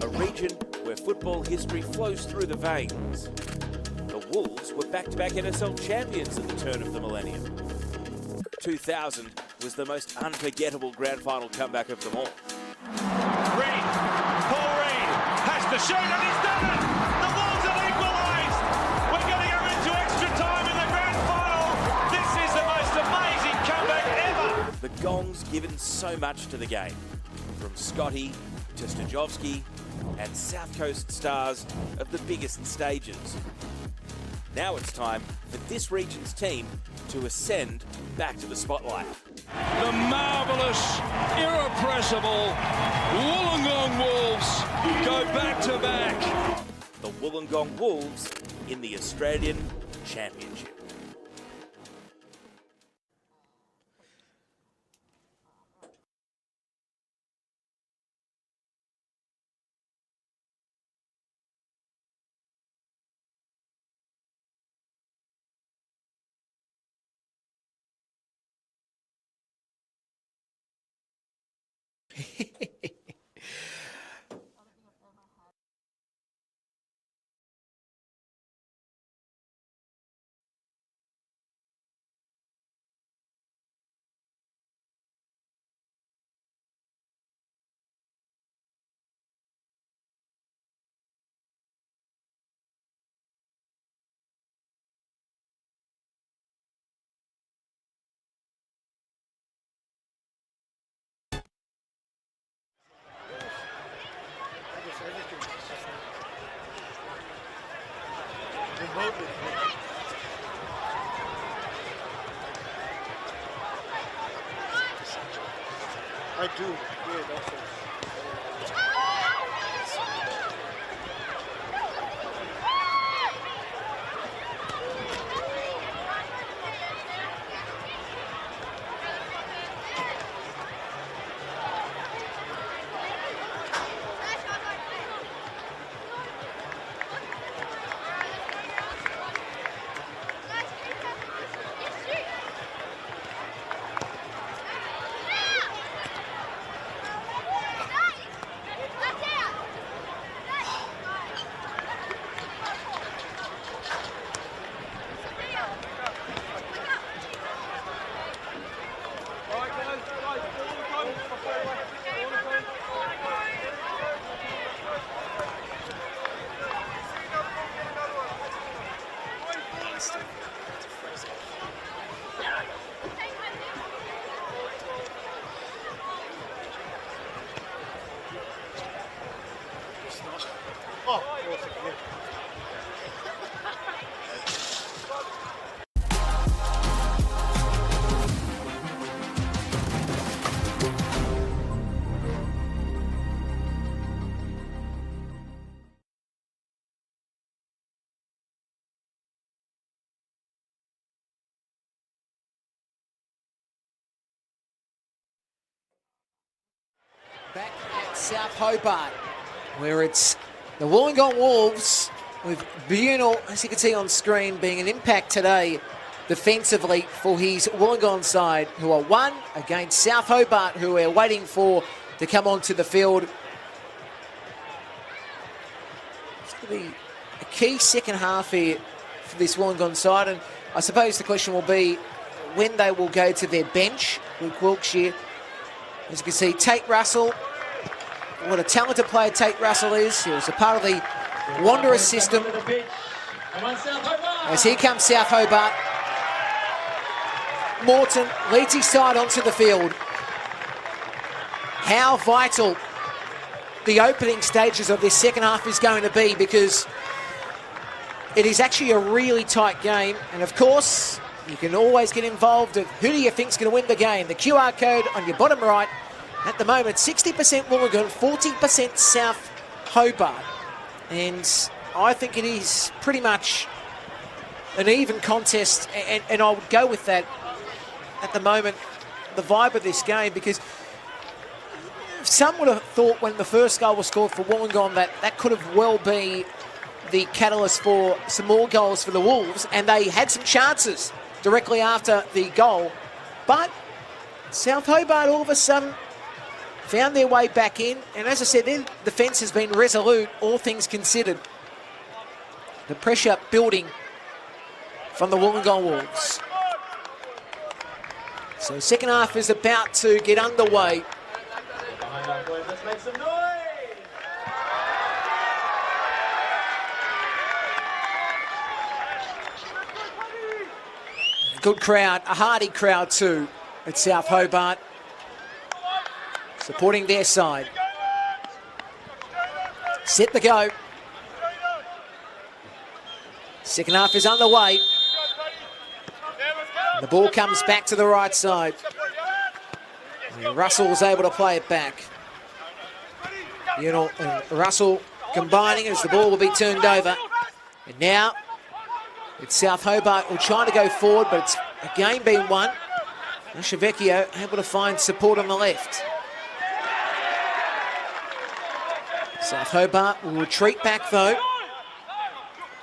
[SPEAKER 3] A region where football history flows through the veins. The Wolves were back-to-back NSL champions at the turn of the millennium. 2000 was the most unforgettable grand final comeback of them all.
[SPEAKER 5] Reid, Paul Reid has to shoot and he's done it! The Wolves have equalised! We're going to go into extra time in the grand final. This is the
[SPEAKER 3] Gong's given so much to the game, from Scotty to Stajovski and South Coast stars of the biggest stages. Now it's time for this region's team to ascend back to the spotlight.
[SPEAKER 5] The marvellous, irrepressible Wollongong Wolves go back to back.
[SPEAKER 3] The Wollongong Wolves in the Australian Championship.
[SPEAKER 2] I do. Yeah, that's it. Oh, awesome. Yeah.
[SPEAKER 1] Back at South Hobart, where it's the Wollongong Wolves with Bunal, as you can see on screen, being an impact today defensively for his Wollongong side, who are one against South Hobart, who we're waiting for to come onto the field. It's going to be a key second half here for this Wollongong side, and I suppose the question will be when they will go to their bench with Wiltshire. As you can see, Tate Russell, what a talented player Tate Russell is. He was a part of the Wanderers system. As here comes South Hobart. Morton leads his side onto the field. How vital the opening stages of this second half is going to be, because it is actually a really tight game. And of course, you can always get involved at who do you think is going to win the game. The QR code on your bottom right. At the moment, 60% Wollongong, 40% South Hobart. And I think it is pretty much an even contest, and I would go with that at the moment, the vibe of this game, because some would have thought when the first goal was scored for Wollongong that could have well been the catalyst for some more goals for the Wolves, and they had some chances directly after the goal. But South Hobart all of a sudden found their way back in, and as I said, their defence has been resolute, all things considered. The pressure building from the Wollongong Wolves. So second half is about to get underway.
[SPEAKER 5] Let's make some noise!
[SPEAKER 1] Good crowd, a hearty crowd too at South Hobart. supporting their side. Set the go. Second half is underway. And the ball comes back to the right side. And Russell was able to play it back. And Russell combining as the ball will be turned over. And now it's South Hobart who are trying to go forward, but it's again been won. Mashavecchio able to find support on the left. South Hobart will retreat back though.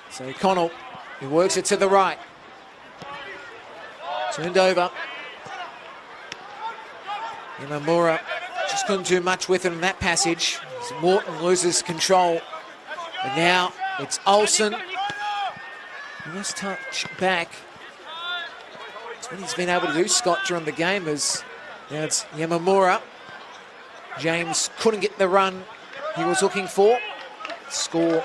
[SPEAKER 1] So Connell, who works it to the right. Turned over. Imamura just couldn't do much with it in that passage. So Morton loses control. And now it's Olsen. Nice touch back. That's what he's been able to do, Scott, during the game. As now it's Yamamura. James couldn't get the run he was looking for. Score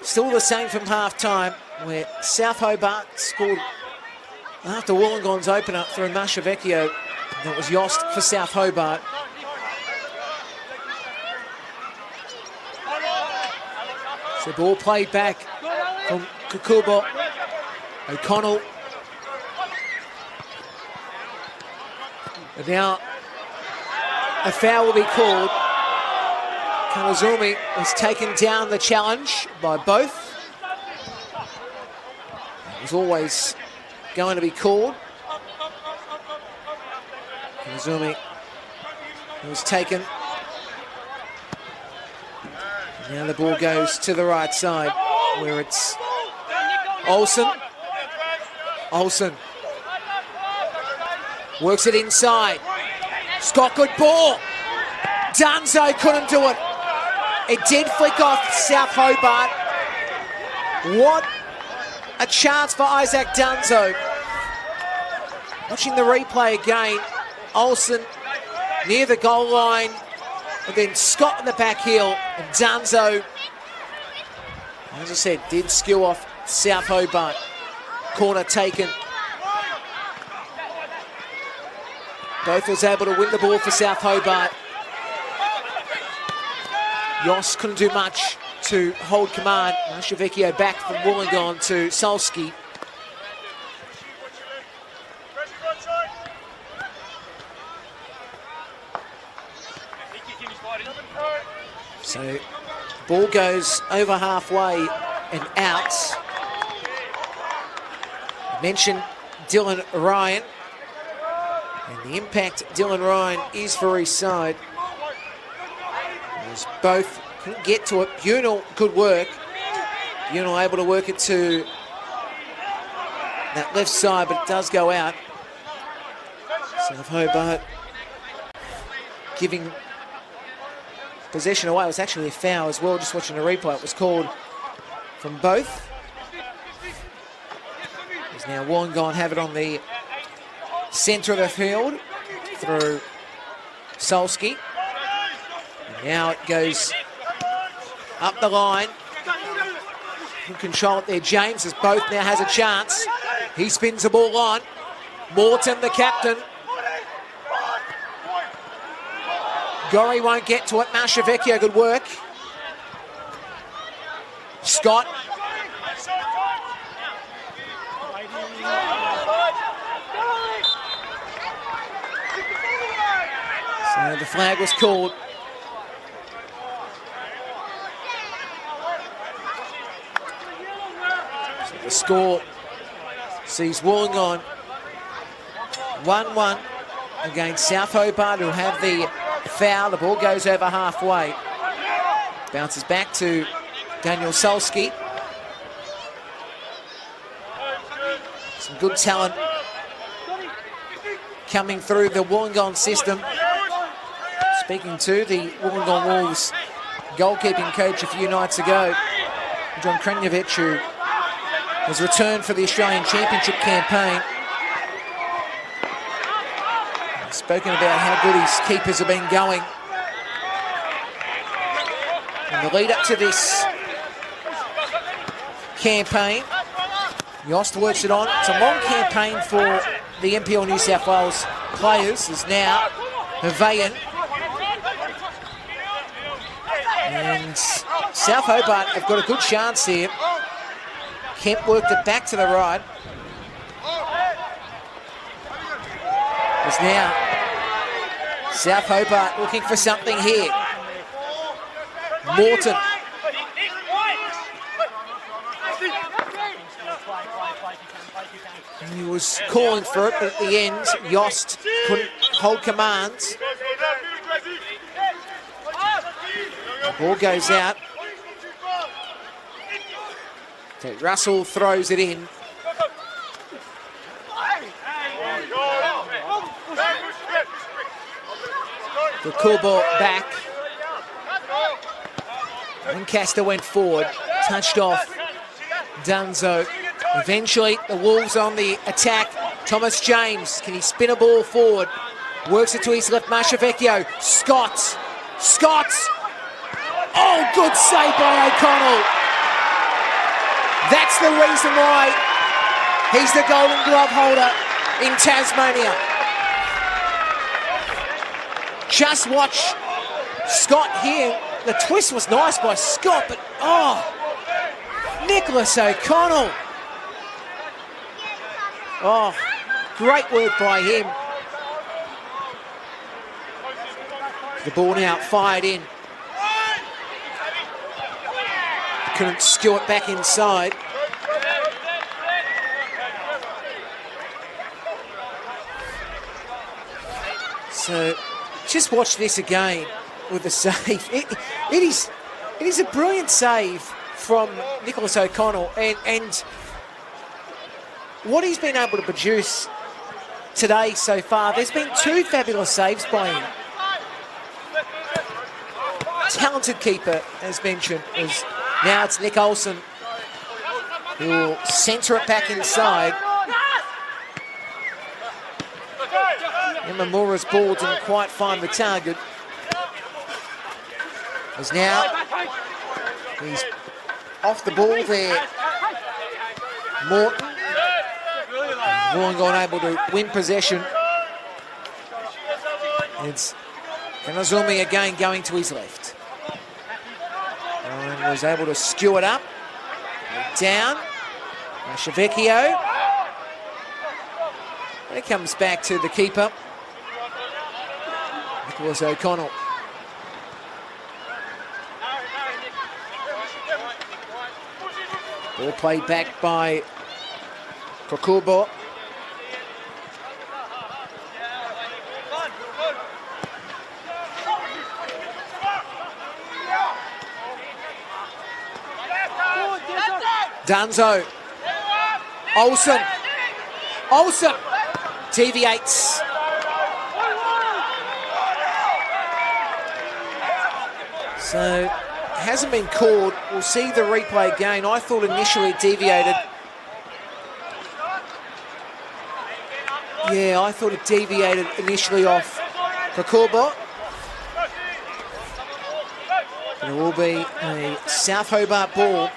[SPEAKER 1] still the same from half-time, where South Hobart scored after Wollongong's opener through Mashavecchio. That was Yost for South Hobart. So ball played back from Kukubo. O'Connell. And now a foul will be called. Kanazumi has taken down the challenge by both. It was always going to be called. Kanazumi was taken. Now the ball goes to the right side where it's Olsen. Olsen works it inside. Scott, good ball. Dunzo couldn't do it. It did flick off South Hobart. What a chance for Isaac Dunzo. Watching the replay again, Olsen near the goal line, and then Scott in the back heel, and Dunzo, as I said, did skew off South Hobart. Corner taken. Both was able to win the ball for South Hobart. Yoss couldn't do much to hold command. Mashavecchio back from Wollongong to Solski. So ball goes over halfway and out. I mentioned Dylan Ryan. And the impact Dylan Ryan is for his side. As both couldn't get to it. Bunal, good work. Bunal able to work it to that left side, but it does go out. South Hobart giving possession away. It was actually a foul as well, just watching the replay. It was called from both. As now Wollongong have it on the centre of the field through Solski. And now it goes up the line. Can control it there. James, as both now has a chance. He spins the ball on. Morton, the captain. Gorry won't get to it. Mashavecchio, good work. Scott. So the flag was called. So the score sees Wollongong 1-1 against South Hobart, who have the foul. The ball goes over halfway. Bounces back to Daniel Solski. Some good talent coming through the Wollongong system. Speaking to the Wollongong Wolves goalkeeping coach a few nights ago, John Krenjevich, who has returned for the Australian Championship campaign. He's spoken about how good his keepers have been going. In the lead up to this campaign, Yost works it on. It's a long campaign for the NPL New South Wales players, as now Purveyor. And South Hobart have got a good chance here. Kemp worked it back to the right. It's now South Hobart looking for something here. Morton. He was calling for it, but at the end, Yost couldn't hold command. The ball goes out. So Russell throws it in. The cool ball back. Lancaster went forward, touched off Dunzo. Eventually, the Wolves on the attack. Thomas James, can he spin a ball forward? Works it to his left, Mashavecchio. Scott. Oh, good save by O'Connell. That's the reason why he's the Golden Glove holder in Tasmania. Just watch Scott here. The twist was nice by Scott, but Nicholas O'Connell. Oh, great work by him. The ball now fired in. Couldn't skew it back inside. So, just watch this again with the save. It is a brilliant save from Nicholas O'Connell, and what he's been able to produce today so far, there's been 2 fabulous saves by him. Talented keeper, as mentioned, now it's Nick Olsen who will centre it back inside. Imamura's ball didn't quite find the target. As now he's off the ball there. Morton. Wollongong able to win possession. It's Kanazumi again going to his left. And was able to skew it up. Down. Mashavecchio. And it comes back to the keeper. Nicholas O'Connell. Ball played back by Kokubo. Dunzo. Olsen deviates. So, hasn't been called. We'll see the replay again. I thought initially it deviated. Yeah, I thought it deviated initially off Kokubo. It will be a South Hobart ball.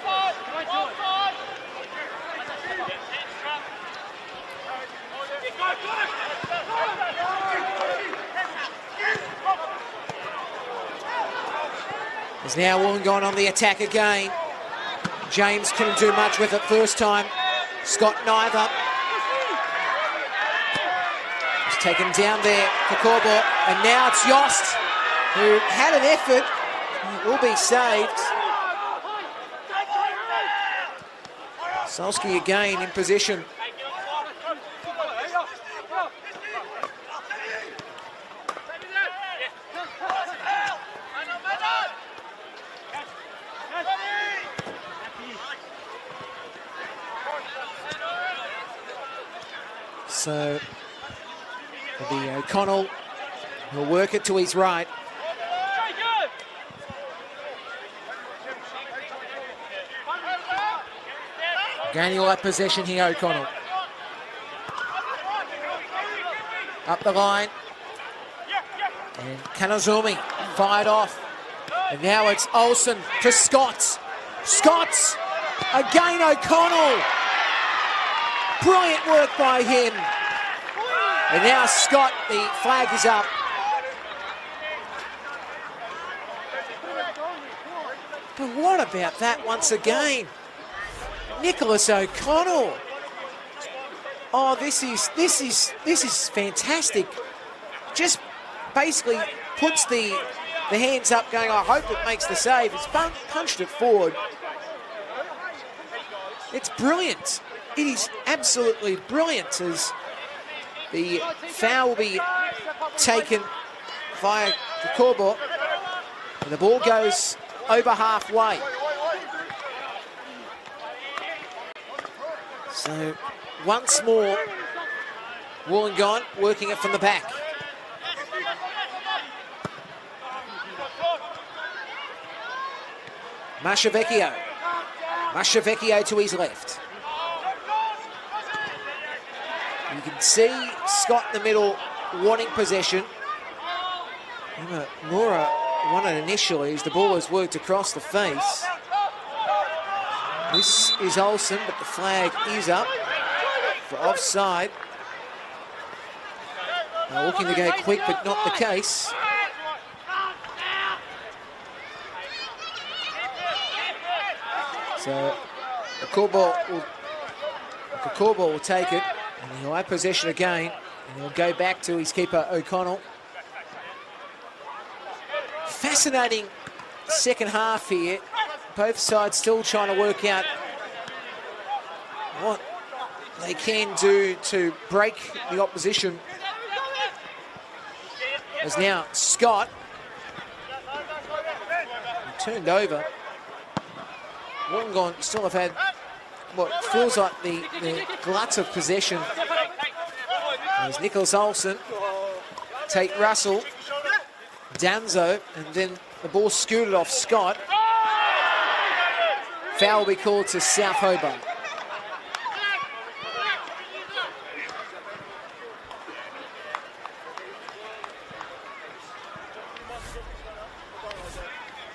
[SPEAKER 1] There's now Wollongong on the attack again. James couldn't do much with it first time. Scott neither. He's taken down there, Kokubo, and now it's Yost, who had an effort. It will be saved. Solski again in position. So it'll be O'Connell who'll work it to his right. Gaining all that possession here, O'Connell. Up the line. And Kanazumi fired off. And now it's Olsen to Scott. Scott! Again O'Connell! Brilliant work by him. And now Scott, the flag is up. But what about that once again? Nicholas O'Connell. Oh, this is fantastic. Just basically puts the hands up going, I hope it makes the save. It's punched it forward. It's brilliant. It is absolutely brilliant as the foul will be taken via the Hobart. And the ball goes over halfway. So once more, Wollongong working it from the back. Mashavecchio to his left. You can see Scott in the middle wanting possession. Mura won it initially as the ball was worked across the face. This is Olsen, but the flag is up for offside. They're looking to go quick, but not the case. So the Hobart will take it, and he'll have possession again, and he'll go back to his keeper O'Connell. Fascinating second half here. Both sides still trying to work out what they can do to break the opposition. As now Scott turned over. Wollongong still have had what feels like the glut of possession. There's Nicholas Olsen, Tate Russell, Danzo, and then the ball scooted off Scott. Foul will be called to South Hobart.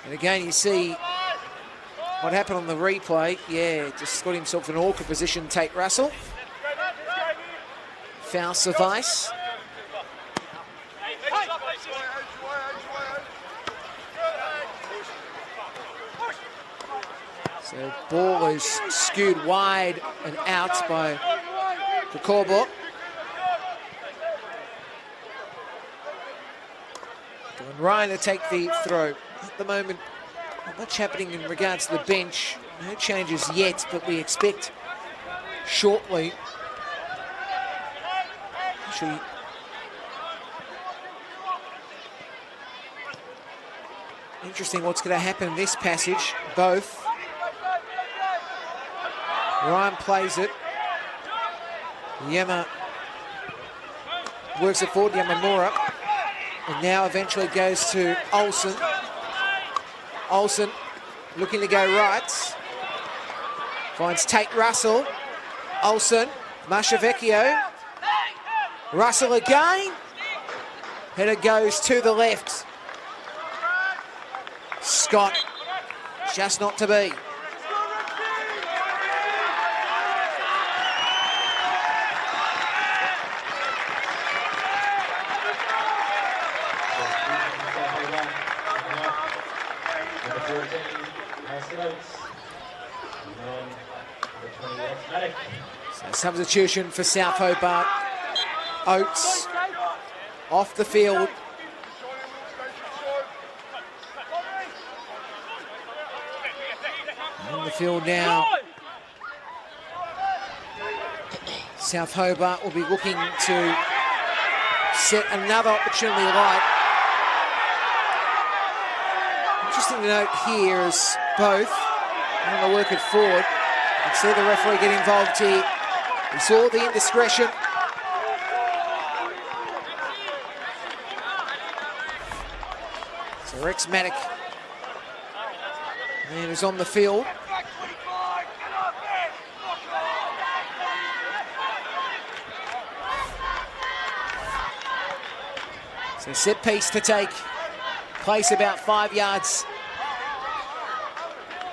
[SPEAKER 1] And again, you see what happened on the replay. Yeah, just got himself in an awkward position, Tate Russell. Foul suffice. So ball is skewed wide and out by the Hobart. And Ryan to take the throw. At the moment, not much happening in regards to the bench. No changes yet, but we expect shortly. Actually, interesting what's going to happen in this passage. Both. Ryan plays it. Yama works it forward, Yamamura. And now eventually goes to Olsen. Olsen looking to go right. Finds Tate Russell. Olsen, Mashavecchio. Russell again. Header goes to the left. Scott, just not to be. So substitution for South Hobart. Oates off the field. On the field now. South Hobart will be looking to set another opportunity light. Interesting to note here is both want to work it forward. You can see the referee get involved here. He saw the indiscretion. So Rex Maddock and is on the field. So set piece to take place about 5 yards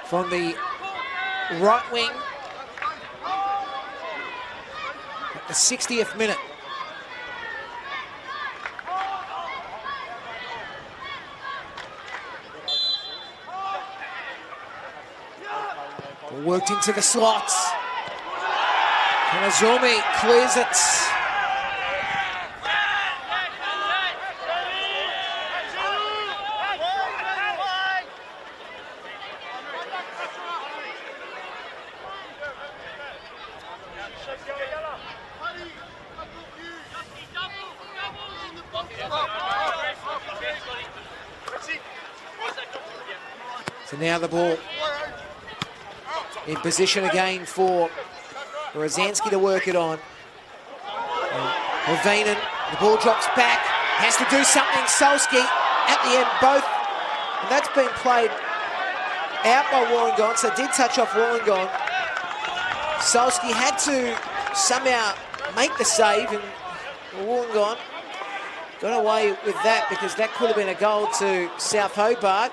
[SPEAKER 1] from the right wing at the 60th minute. Worked into the slots. Kanazumi clears it. So now the ball in position again for Rozansky to work it on. Hovinen, the ball drops back, has to do something. Solski at the end, both. And that's been played out by Wollongong, so it did touch off Wollongong. Solski had to somehow make the save, and Wollongong got away with that because that could have been a goal to South Hobart.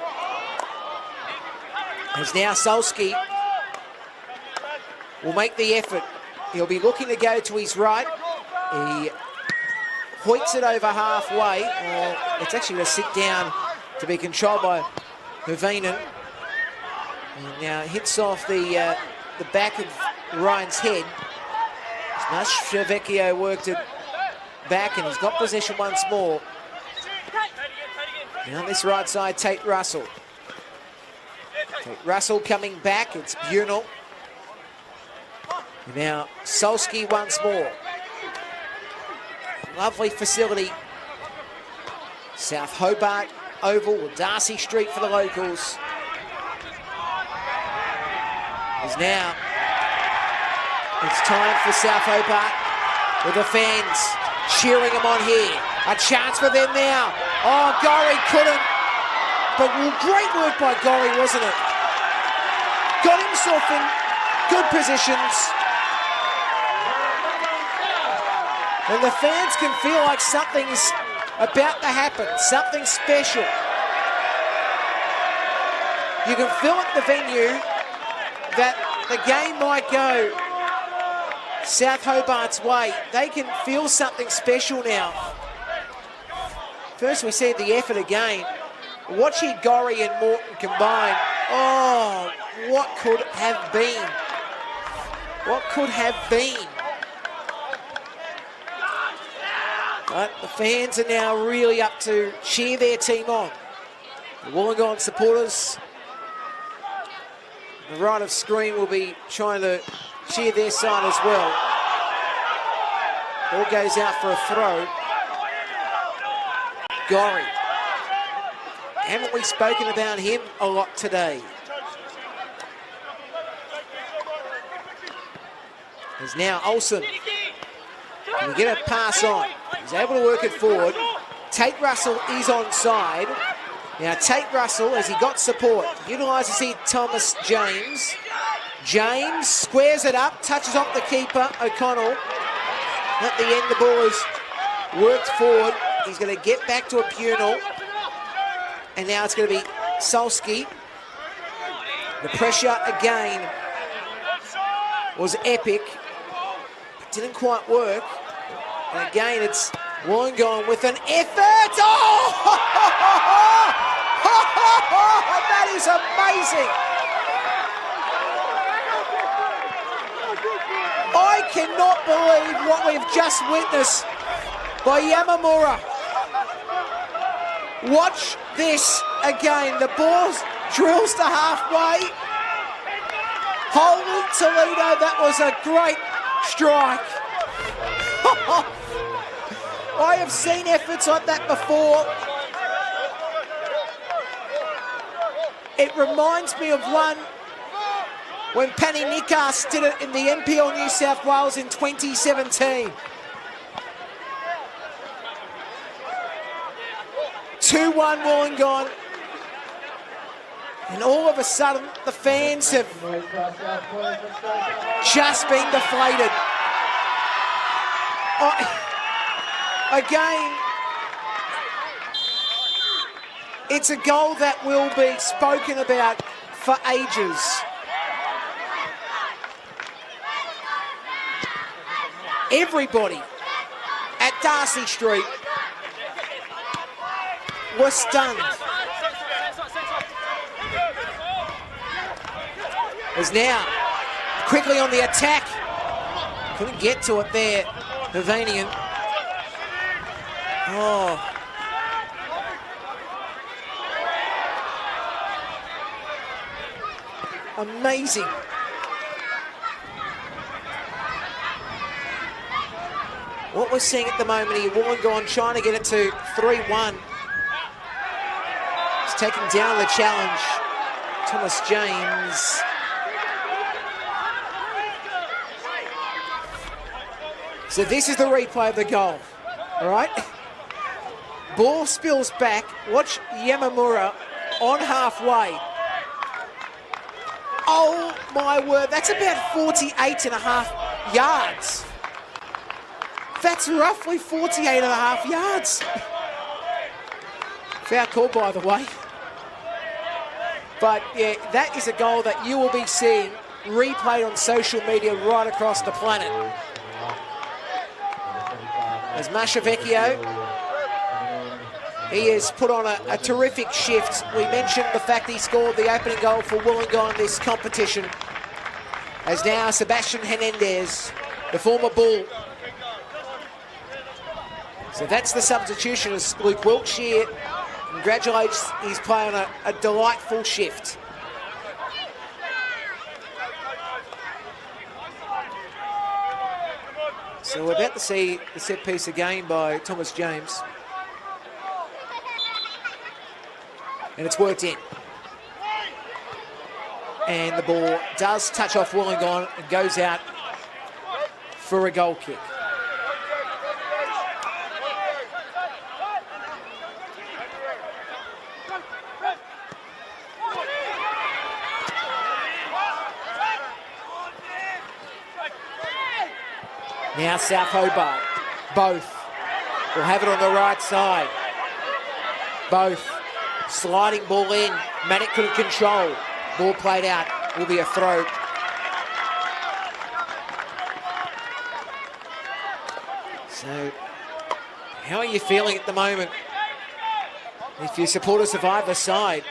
[SPEAKER 1] As now Solski will make the effort. He'll be looking to go to his right. He hoits it over halfway. It's actually going to sit down to be controlled by Hovinen. And now hits off the back of Ryan's head. Mashavecchio worked it back and he's got possession once more. Now on this right side, Tate Russell. Tate Russell coming back, it's Bunel. Now Solski once more. Lovely facility. South Hobart Oval, or Darcy Street for the locals. Is now, it's time for South Hobart with the fans cheering them on here. A chance for them now. Oh, Gorry couldn't. But great work by Gorry, wasn't it? Got himself in good positions. And the fans can feel like something's about to happen, something special. You can feel at the venue that the game might go South Hobart's way. They can feel something special now. First we see the effort again. Watching Gorry and Morton combine. Oh, what could have been? What could have been? But the fans are now really up to cheer their team on. The Wollongong supporters, on the right of screen, will be trying to cheer their side as well. Ball goes out for a throw. Gorry. Haven't we spoken about him a lot today? There's now Olsen. Can he get a pass on? He's able to work it forward. Tate Russell is onside. Now Tate Russell, as he got support, utilises here Thomas James. James squares it up, touches off the keeper, O'Connell. At the end, the ball is worked forward. He's going to get back to a Punal. And now it's going to be Solski. The pressure again was epic. It didn't quite work. And again, it's Wollongong with an effort. Oh! That is amazing. I cannot believe what we've just witnessed by Yamamura. Watch this again. The ball drills to halfway. Holy Toledo, that was a great strike. I have seen efforts like that before. It reminds me of one when Penny Nikas did it in the NPL New South Wales in 2017. 2-1 Wollongong. And all of a sudden, the fans have just been deflated. Again, it's a goal that will be spoken about for ages. Everybody at Darcy Street was stunned. is now quickly on the attack. Couldn't get to it there, Havanian. Oh. Amazing. What we're seeing at the moment here, Wollongong trying to get it to 3-1. He's taking down the challenge. Thomas James. So this is the replay of the goal, all right? Ball spills back. Watch Yamamura on halfway. Oh my word, that's about 48.5 yards. That's roughly 48.5 yards. Foul call, by the way. But yeah, that is a goal that you will be seeing replayed on social media right across the planet. As Mashavecchio, he has put on a terrific shift. We mentioned the fact he scored the opening goal for Wollongong in this competition. As now Sebastian Hernandez, the former Bull. So that's the substitution as Luke Wiltshire congratulates his play on a delightful shift. So we're about to see the set piece again by Thomas James. And it's worked in. And the ball does touch off Wollongong and goes out for a goal kick. Now South Hobart, both will have it on the right side. Both sliding ball in, Manic couldn't control. Ball played out, will be a throw. So, how are you feeling at the moment if you supporters of either side?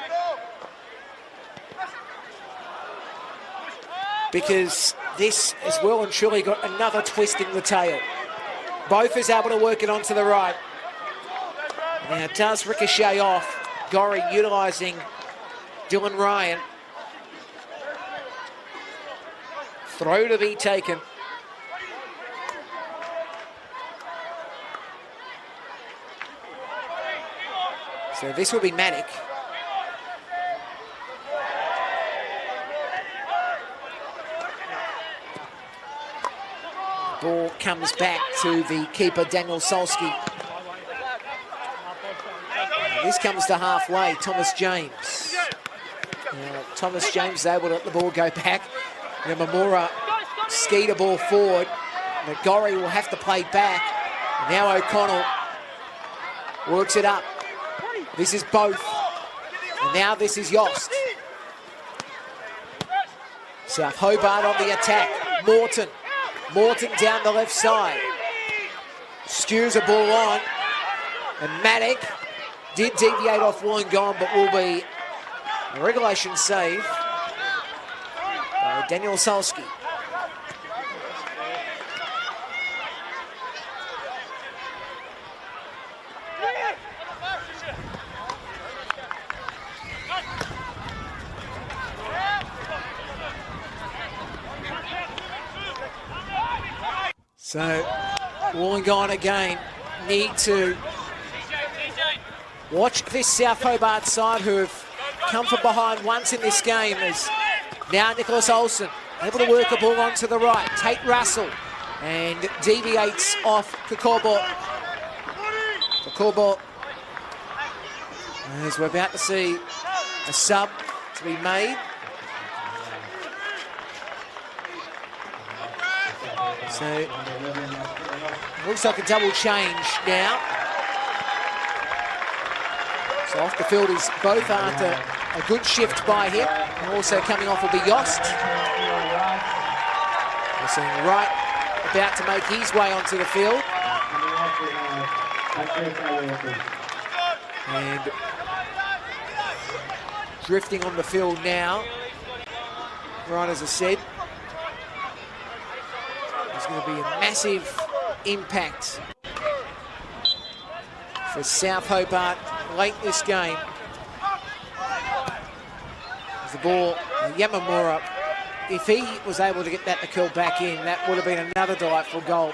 [SPEAKER 1] Because this has well and truly got another twist in the tail. Both is able to work it onto the right. Now it does ricochet off. Gorry utilising Dylan Ryan. Throw to be taken. So this will be Manic. Ball comes back to the keeper, Daniel Solski. This comes to halfway, Thomas James. Now, Thomas James is able to let the ball go back. Yamamura skied a ball forward. McGorry will have to play back. Now O'Connell works it up. This is both. And now this is Yost. South Hobart on the attack. Morton. Morton down the left side. Skews a ball on. And Maddock did deviate off Wollongong, but will be a regulation save by Daniel Solski. So, Wollongong again need to watch this South Hobart side who have come from behind once in this game. As now Nicholas Olsen able to work a ball onto the right. Tate Russell and deviates off Kokobot. Kokobot, as we're about to see a sub to be made. So, looks like a double change now. So off the field is both after a good shift by him. And also coming off will be Yost. We're seeing Wright about to make his way onto the field. And drifting on the field now right as I said. There's going to be a massive impact for South Hobart late in this game. As the ball, Yamamura, if he was able to get that to curl back in, that would have been another delightful goal.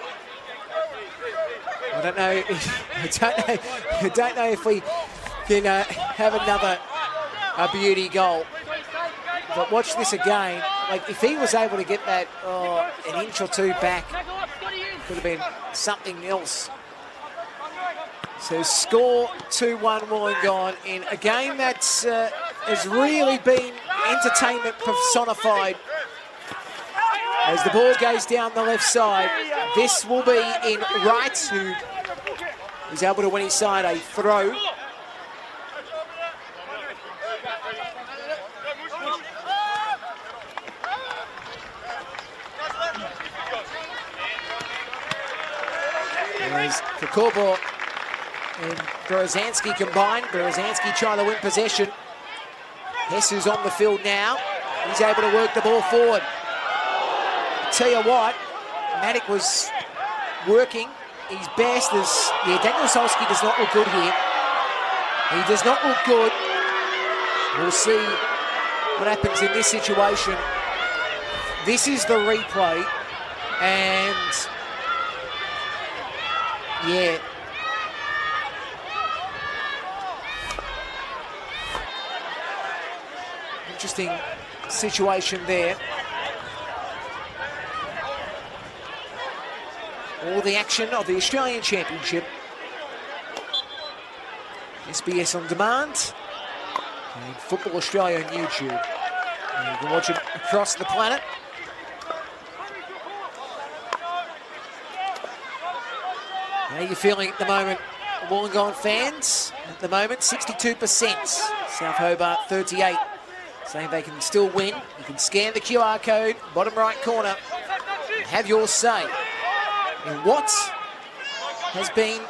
[SPEAKER 1] I don't know if we can have another beauty goal. But watch this again. Like, if he was able to get that an inch or two back, could have been something else. So score 2-1 Wollongong in a game that has really been entertainment personified. As the ball goes down the left side, this will be in Wright, who is able to win his side a throw. As Kokorbo and Berezanski combined, Berezanski trying to win possession. Hessu's on the field now. He's able to work the ball forward. Tell you what, Matic was working his best as, Daniel Solski does not look good here. He does not look good. We'll see what happens in this situation. This is the replay, and yeah. Interesting situation there. All the action of the Australian Championship. SBS On Demand and Football Australia on YouTube. And you can watch it across the planet. How are you feeling at the moment, Wollongong fans? At the moment, 62%. South Hobart, 38%. Saying they can still win. You can scan the QR code, bottom right corner, and have your say in what has been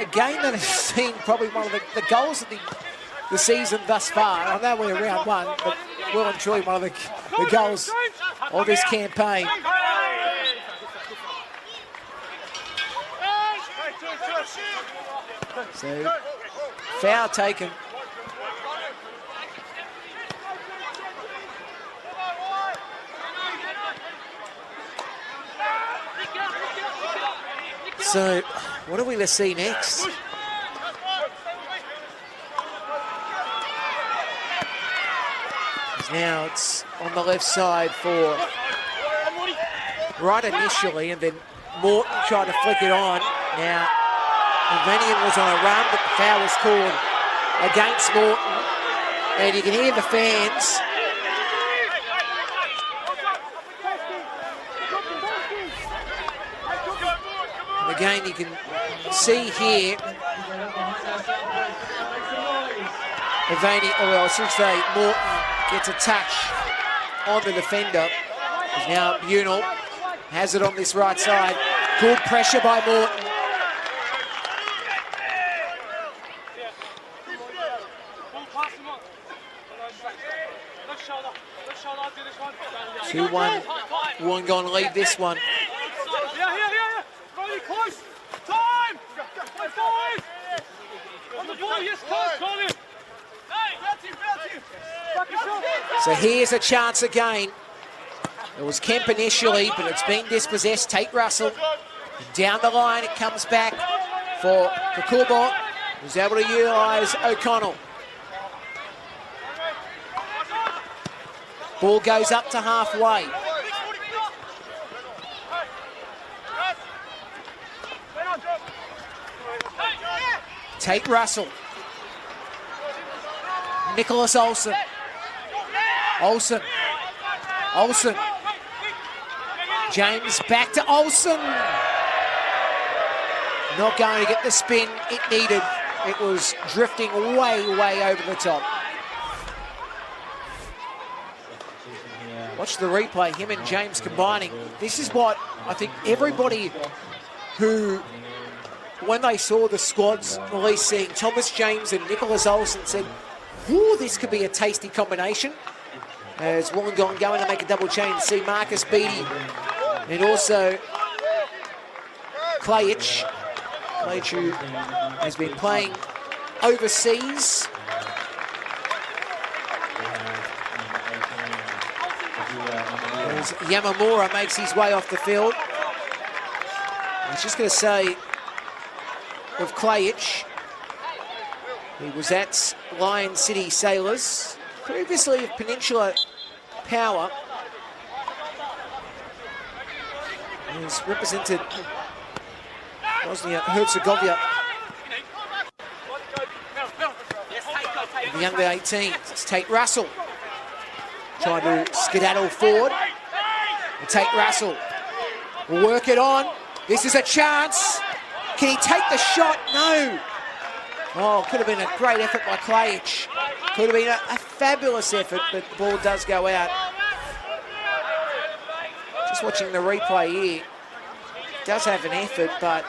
[SPEAKER 1] a game that has seen probably one of the goals of the season thus far. I know we're round one, but well and truly one of the goals of this campaign. So, foul taken. So, what are we to see next? Now it's on the left side for Wright initially, and then Morton tried to flick it on. Now, Vanian was on a run, but the foul was called against Morton. And you can hear the fans. And again, you can see here, Morton gets a touch on the defender. Now Bunel has it on this right side. Good pressure by Morton. Two-1, Wollongong lead this one. So here's a chance again. It was Kemp initially, but it's been dispossessed. Tate Russell. Down the line, it comes back for Kokorbo, who's able to utilise O'Connell. Ball goes up to halfway. Tate Russell. Nicholas Olsen. Olsen. James back to Olsen. Not going to get the spin it needed. It was drifting way over the top. Watch the replay, him and James combining. This is what I think everybody who, when they saw the squads, at least seeing Thomas James and Nicholas Olsen, said, ooh, this could be a tasty combination. As Wollongong going to make a double change. See Marcus Beattie and also Klajic. Klajic, who has been playing overseas. As Yamamura makes his way off the field. I was just going to say of Klajic, he was at Lion City Sailors, previously of Peninsula Power. He's represented Bosnia-Herzegovina the under 18. It's Tate Russell trying to skedaddle forward. And Tate Russell will work it on. This is a chance. Can he take the shot? No. Oh, could have been a great effort by Klajic. Could have been a fabulous effort, but the ball does go out. Just watching the replay here. Does have an effort, but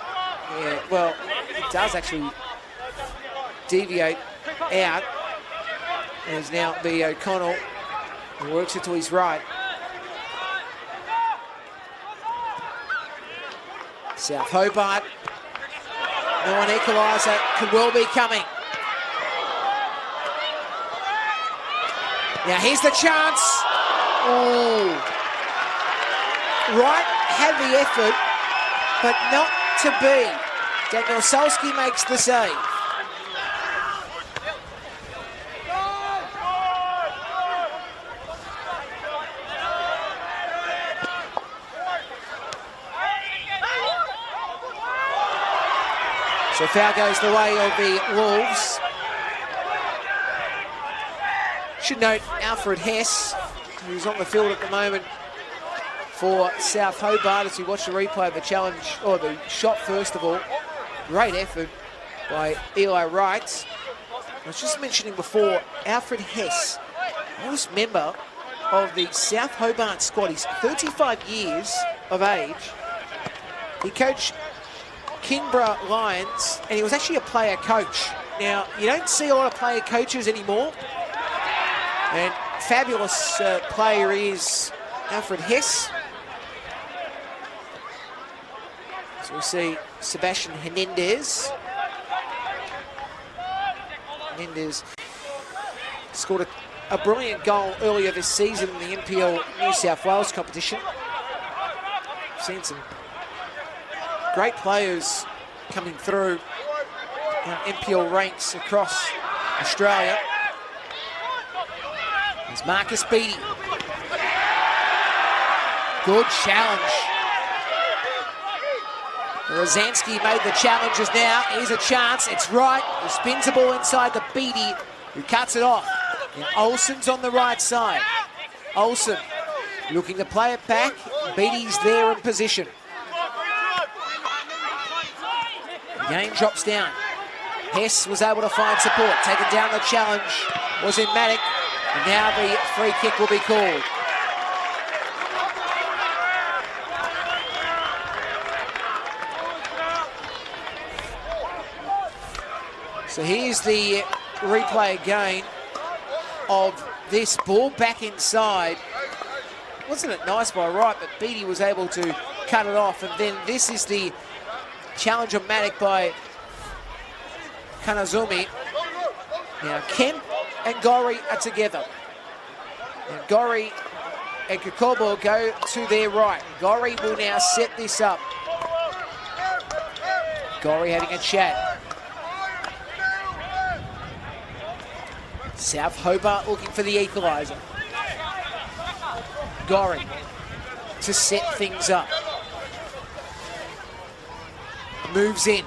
[SPEAKER 1] yeah, well, it does actually deviate out. There's now B. O'Connell, who works it to his right. South Hobart. Now an equaliser could well be coming. Now here's the chance. Oh. Wright had the effort, but not to be. Daniel Solski makes the save. So foul goes the way of the Wolves. Should note Alfred Hess, who's on the field at the moment for South Hobart, as we watch the replay of the challenge, or the shot first of all. Great effort by Eli Wright. I was just mentioning before, Alfred Hess, oldest member of the South Hobart squad. He's 35 years of age. He coached Kingborough Lions, and he was actually a player coach. Now, you don't see a lot of player coaches anymore, and fabulous player is Alfred Hess. So we see Sebastian Hernandez. Hernandez scored a brilliant goal earlier this season in the NPL New South Wales competition. Seen some great players coming through NPL ranks across Australia. There's Marcus Beattie. Good challenge. Rozansky made the challenges now. Here's a chance. It's right. He spins the ball inside to Beattie, who cuts it off. Now Olsen's on the right side. Olsen looking to play it back. Beattie's there in position. The game drops down. Hess was able to find support. Taken down the challenge was in Maddock. And now the free kick will be called. So here's the replay again of this ball back inside. Wasn't it nice by Wright, but Beattie was able to cut it off. And then this is the challenge of Maddock by Kanazumi. Now Kemp and Gorry are together. And Gorry and Kakobo go to their right. Gorry will now set this up. Gorry having a chat. South Hobart looking for the equaliser. Gorry to set things up. Moves in.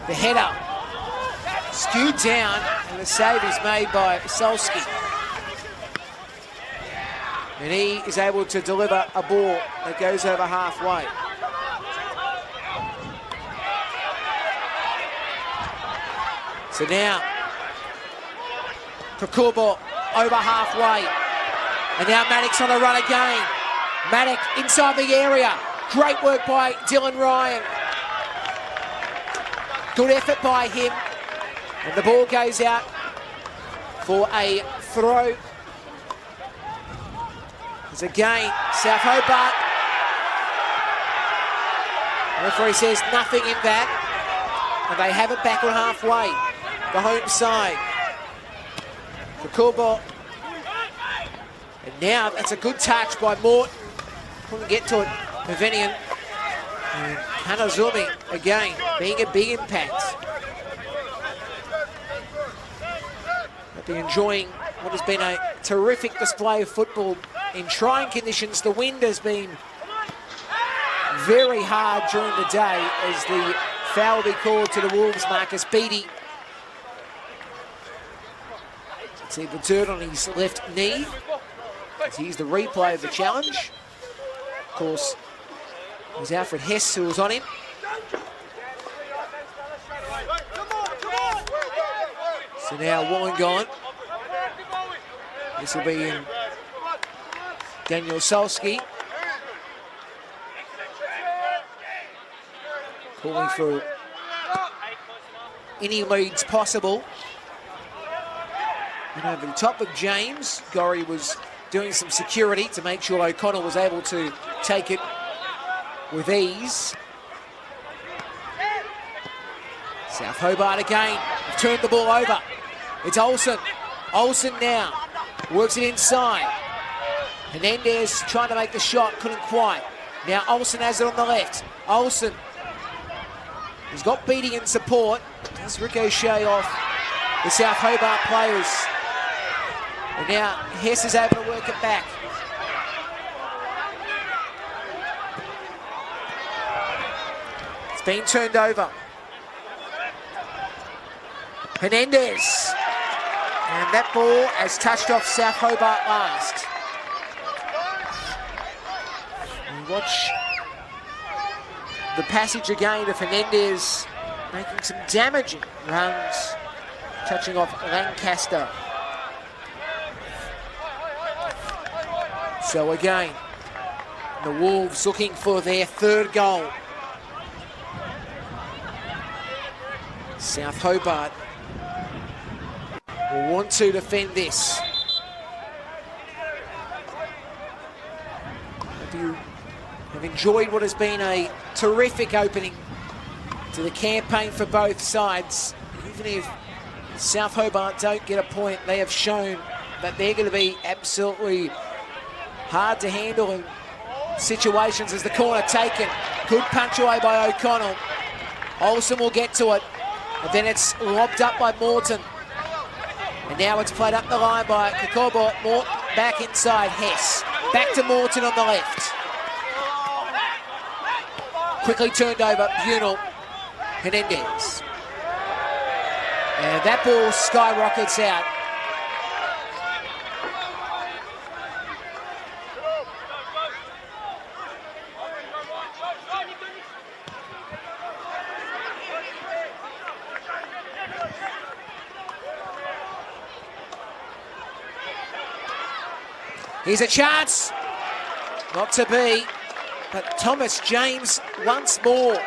[SPEAKER 1] The header skewed down, and the save is made by Solski. And he is able to deliver a ball that goes over halfway. So now, Kakubo over halfway. And now Maddock's on the run again. Maddock inside the area. Great work by Dylan Ryan. Good effort by him. And the ball goes out for a throw There's a gain. South Hobart. The referee says nothing in that. And they have it back on halfway. The home side. For Hobart. And now that's a good touch by Morton. Couldn't get to it. Pavenian. And Hanazumi again being a big impact. They'll be enjoying what has been a terrific display of football in trying conditions. The wind has been very hard during the day as the foul will be called to the Wolves. Marcus Beattie. See the dirt on his left knee. Here's the replay of the challenge. Of course, it was Alfred Hess who was on him. So now Wollongong. This will be in Daniel Solski. Calling for any leads possible. And over the top of James, Gorry was doing some security to make sure O'Connell was able to take it with ease. South Hobart again, turned the ball over. It's Olsen. Olsen now works it inside. Hernandez trying to make the shot, couldn't quite. Now Olsen has it on the left. Olsen. He's got Beattie in support. Does ricochet off the South Hobart players. And now Hess is able to work it back. It's been turned over. Hernandez. And that ball has touched off South Hobart last. And watch the passage again of Hernandez making some damaging runs, touching off Lancaster. So again, the Wolves looking for their third goal. South Hobart will want to defend this. Hope you have enjoyed what has been a terrific opening to the campaign for both sides. Even if South Hobart don't get a point, they have shown that they're going to be absolutely hard to handle in situations. As the corner taken. Good punch away by O'Connell. Olsen will get to it. And then it's lobbed up by Morton. And now it's played up the line by Kokobo. Morton back inside Hess. Back to Morton on the left. Quickly turned over, Bunel. Hernandez. And that ball skyrockets out. Here's a chance. Not to be. But Thomas James once more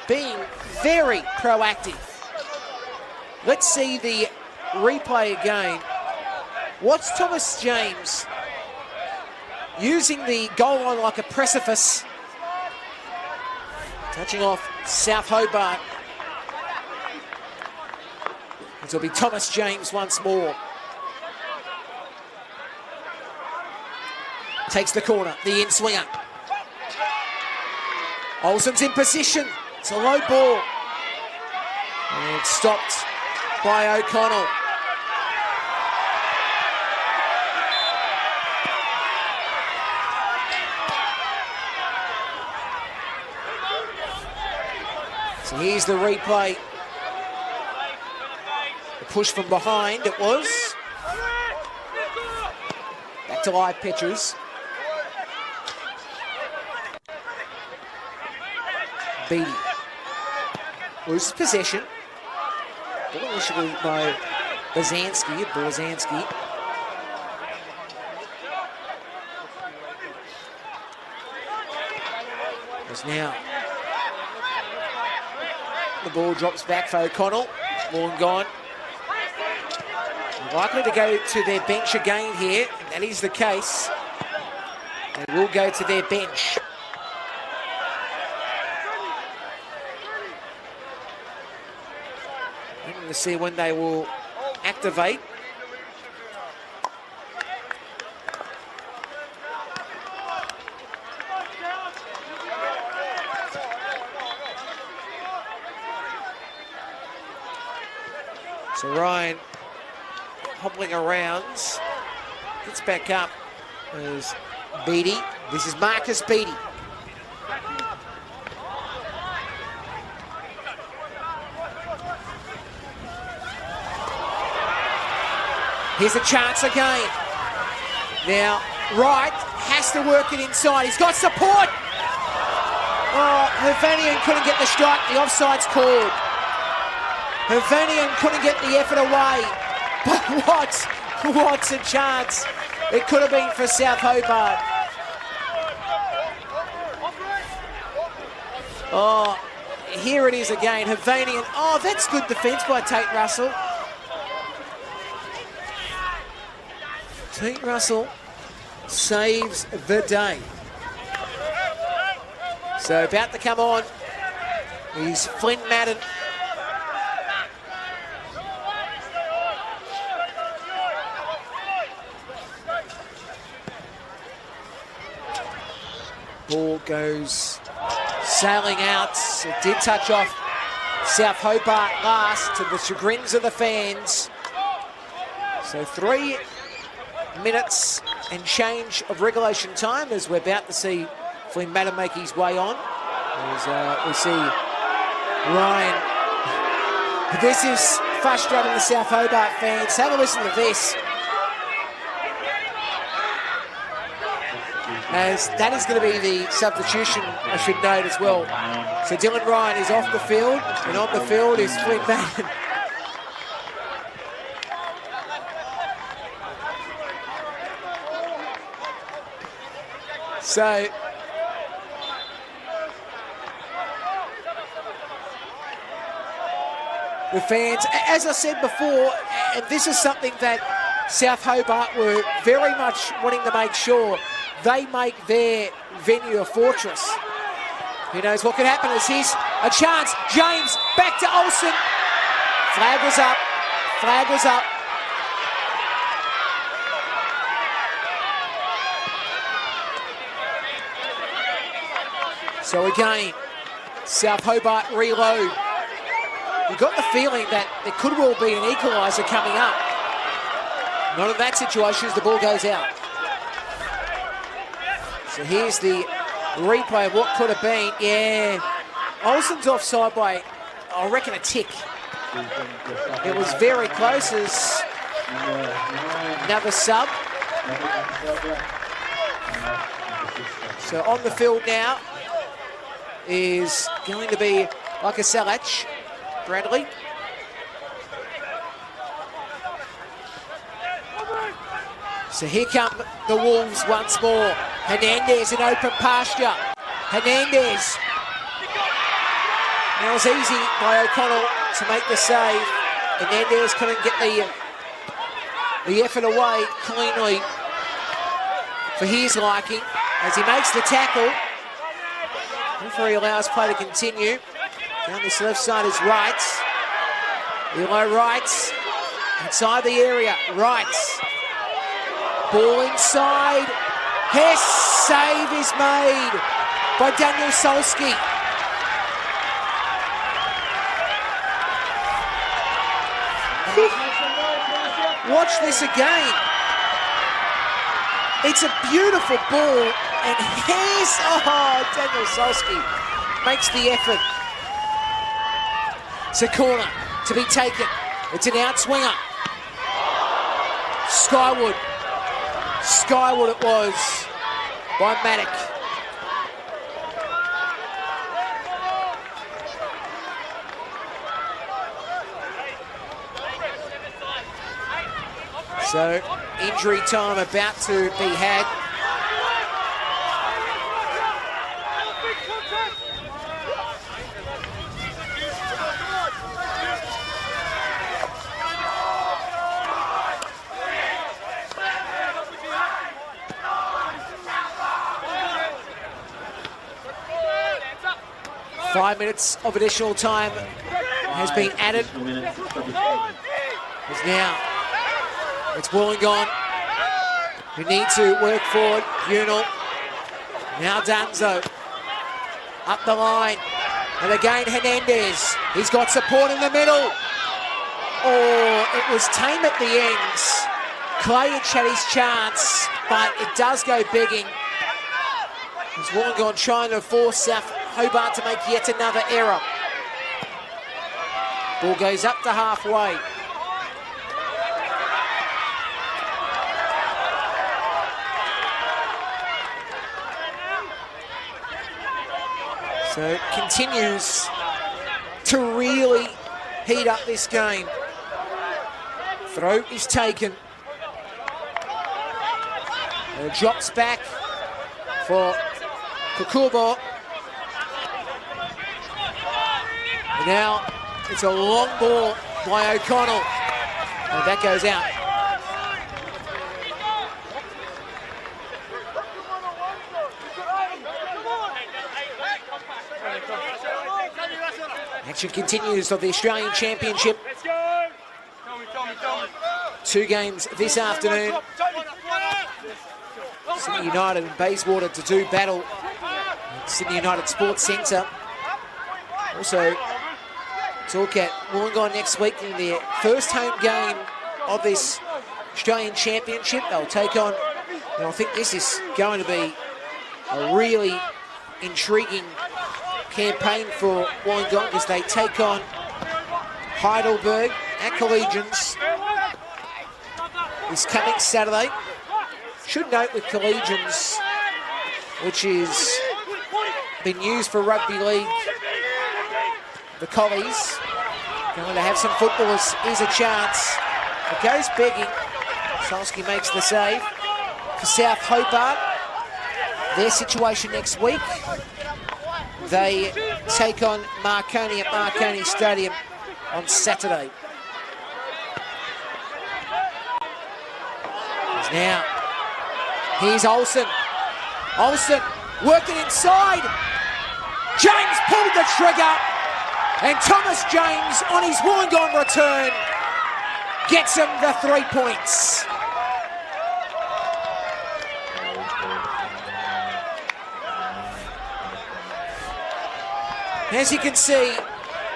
[SPEAKER 1] being very proactive. Let's see the replay again. Watch Thomas James using the goal line like a precipice. Touching off South Hobart. It will be Thomas James once more. Takes the corner, the in-swinger. Olsen's in position. It's a low ball. And it's stopped by O'Connell. So here's the replay. The push from behind, it was. Back to live pitches. Beattie loses possession. Ball initially by Blazanski. As now the ball drops back for O'Connell. Wollongong likely to go to their bench again here, and that is the case. They will go to their bench. Looking to see when they will activate. So Ryan hobbling around, gets back up as Beattie. This is Marcus Beattie. Here's a chance again. Now, Wright has to work it inside. He's got support. Oh, Hovanian couldn't get the strike. The offside's called. Hovanian couldn't get the effort away. But what's a chance? It could have been for South Hobart. Oh, here it is again. Hovanian. Oh, that's good defence by Tate Russell. Tate Russell saves the day. So about to come on is Flynn Madden. Ball goes sailing out. It did touch off South Hobart last, to the chagrins of the fans. So 3 minutes and change of regulation time as we're about to see Flynn Madden make his way on. As we see Ryan. This is frustrating the South Hobart fans. Have a listen to this. As that is going to be the substitution, I should note as well. So Dylan Ryan is off the field, and on the field is Flynn Madden. So the fans, as I said before, and this is something that South Hobart were very much wanting to make sure they make their venue a fortress. Who knows what could happen as here's a chance. James back to Olsen. Flag was up. Flag was up. So again, South Hobart reload. You got the feeling that there could well be an equalizer coming up. Not in that situation as the ball goes out. So here's the replay of what could have been. Yeah, Olsen's offside by, I reckon, a tick. It was very close as another sub. So on the field now is going to be Lakasalic, Bradley. So here come the Wolves once more. Hernandez in open pasture. Hernandez. Now it's easy by O'Connell to make the save. Hernandez couldn't get the effort away cleanly for his liking as he makes the tackle. Referee allows play to continue. Down this left side is Wrights. Eli Wrights inside the area. Wrights. Ball inside. Hess, save is made by Daniel Solski. Watch this again. It's a beautiful ball, and here's, Daniel Solski makes the effort. It's a corner to be taken. It's an outswinger. Skyward. Skyward it was by Maddock. So injury time about to be had. 5 minutes of additional time has been added. Because now it's Wollongong who need to work forward. Bunel. Now Danzo. Up the line. And again Hernandez. He's got support in the middle. Oh, it was tame at the ends. Klajich had his chance, but it does go begging. As Wollongong trying to force South Hobart to make yet another error. Ball goes up to halfway. So it continues to really heat up this game. Throw is taken. And it drops back for Kukubo. And now it's a long ball by O'Connell. And that goes out. Action continues of the Australian Championship. 2 games this afternoon. Sydney United and Bayswater to do battle at Sydney United Sports Centre. Also, talk at Wollongong next week in their first home game of this Australian Championship. They'll take on, and I think this is going to be a really intriguing campaign for Wollongong because they take on Heidelberg at Collegians this coming Saturday. Should note with Collegians, which is been used for rugby league, the Collies going to have some footballers. Here's a chance. It goes begging. Solsky makes the save. For South Hobart, their situation next week, they take on Marconi at Marconi Stadium on Saturday. Now, here's Olsen. Olsen working inside. James pulled the trigger. And Thomas James on his Wollongong return gets him the 3 points. As you can see,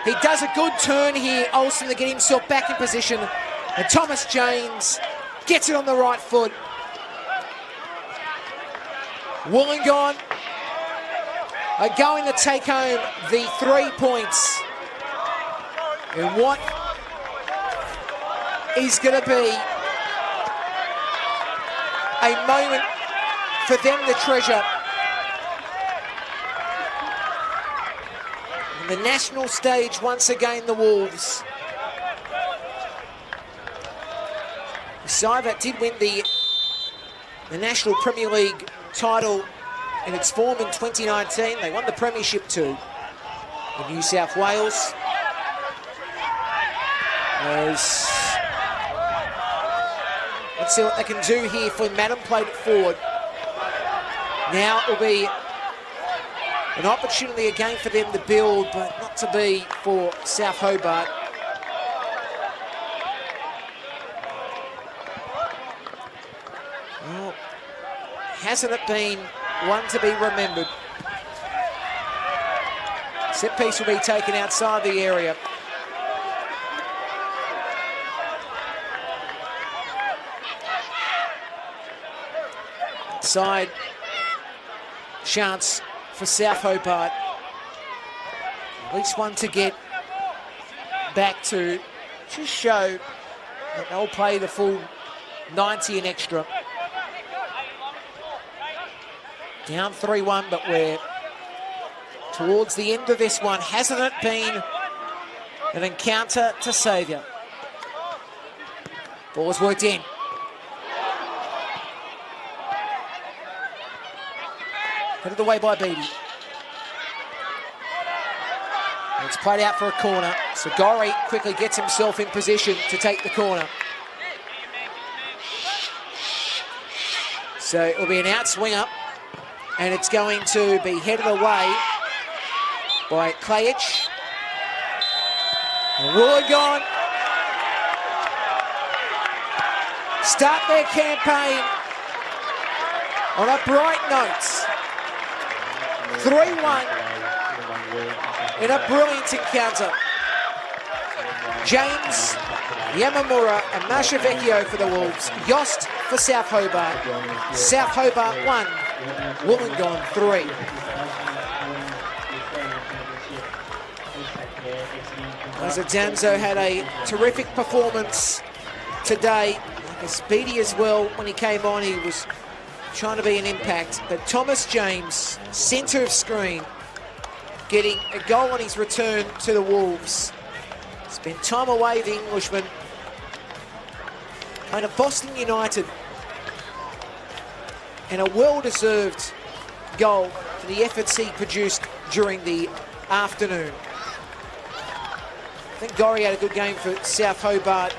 [SPEAKER 1] he does a good turn here, Olsen, to get himself back in position. And Thomas James gets it on the right foot. Wollongong are going to take home the 3 points in what is going to be a moment for them to treasure. On the national stage, once again, the Wolves. The side that did win the National Premier League title in its form in 2019. They won the premiership too in New South Wales. Let's see what they can do here. For Madden played it forward. Now it will be an opportunity again for them to build, but not to be for South Hobart. Well, hasn't it been one to be remembered? Set piece will be taken outside the area. Side chance for South Hobart. At least one to get back to just show that they'll play the full 90 and extra. Down 3-1, but we're towards the end of this one. Hasn't it been an encounter to saviour? Ball's worked in. Headed away by Beattie. It's played out for a corner. So Gorry quickly gets himself in position to take the corner. So it will be an outswinger, and it's going to be headed away by Klajic. And Wollongong start their campaign on a bright note. 3-1 in a brilliant encounter. James, Yamamura and Mashavecchio for the Wolves. Yost for South Hobart. South Hobart 1, Wollongong 3. Danzo had a terrific performance today. Speedy as well. When he came on, he was trying to be an impact. But Thomas James, centre of screen, getting a goal on his return to the Wolves. Spent time away, the Englishman. And at Boston United. And a well-deserved goal for the efforts he produced during the afternoon. I think Gorry had a good game for South Hobart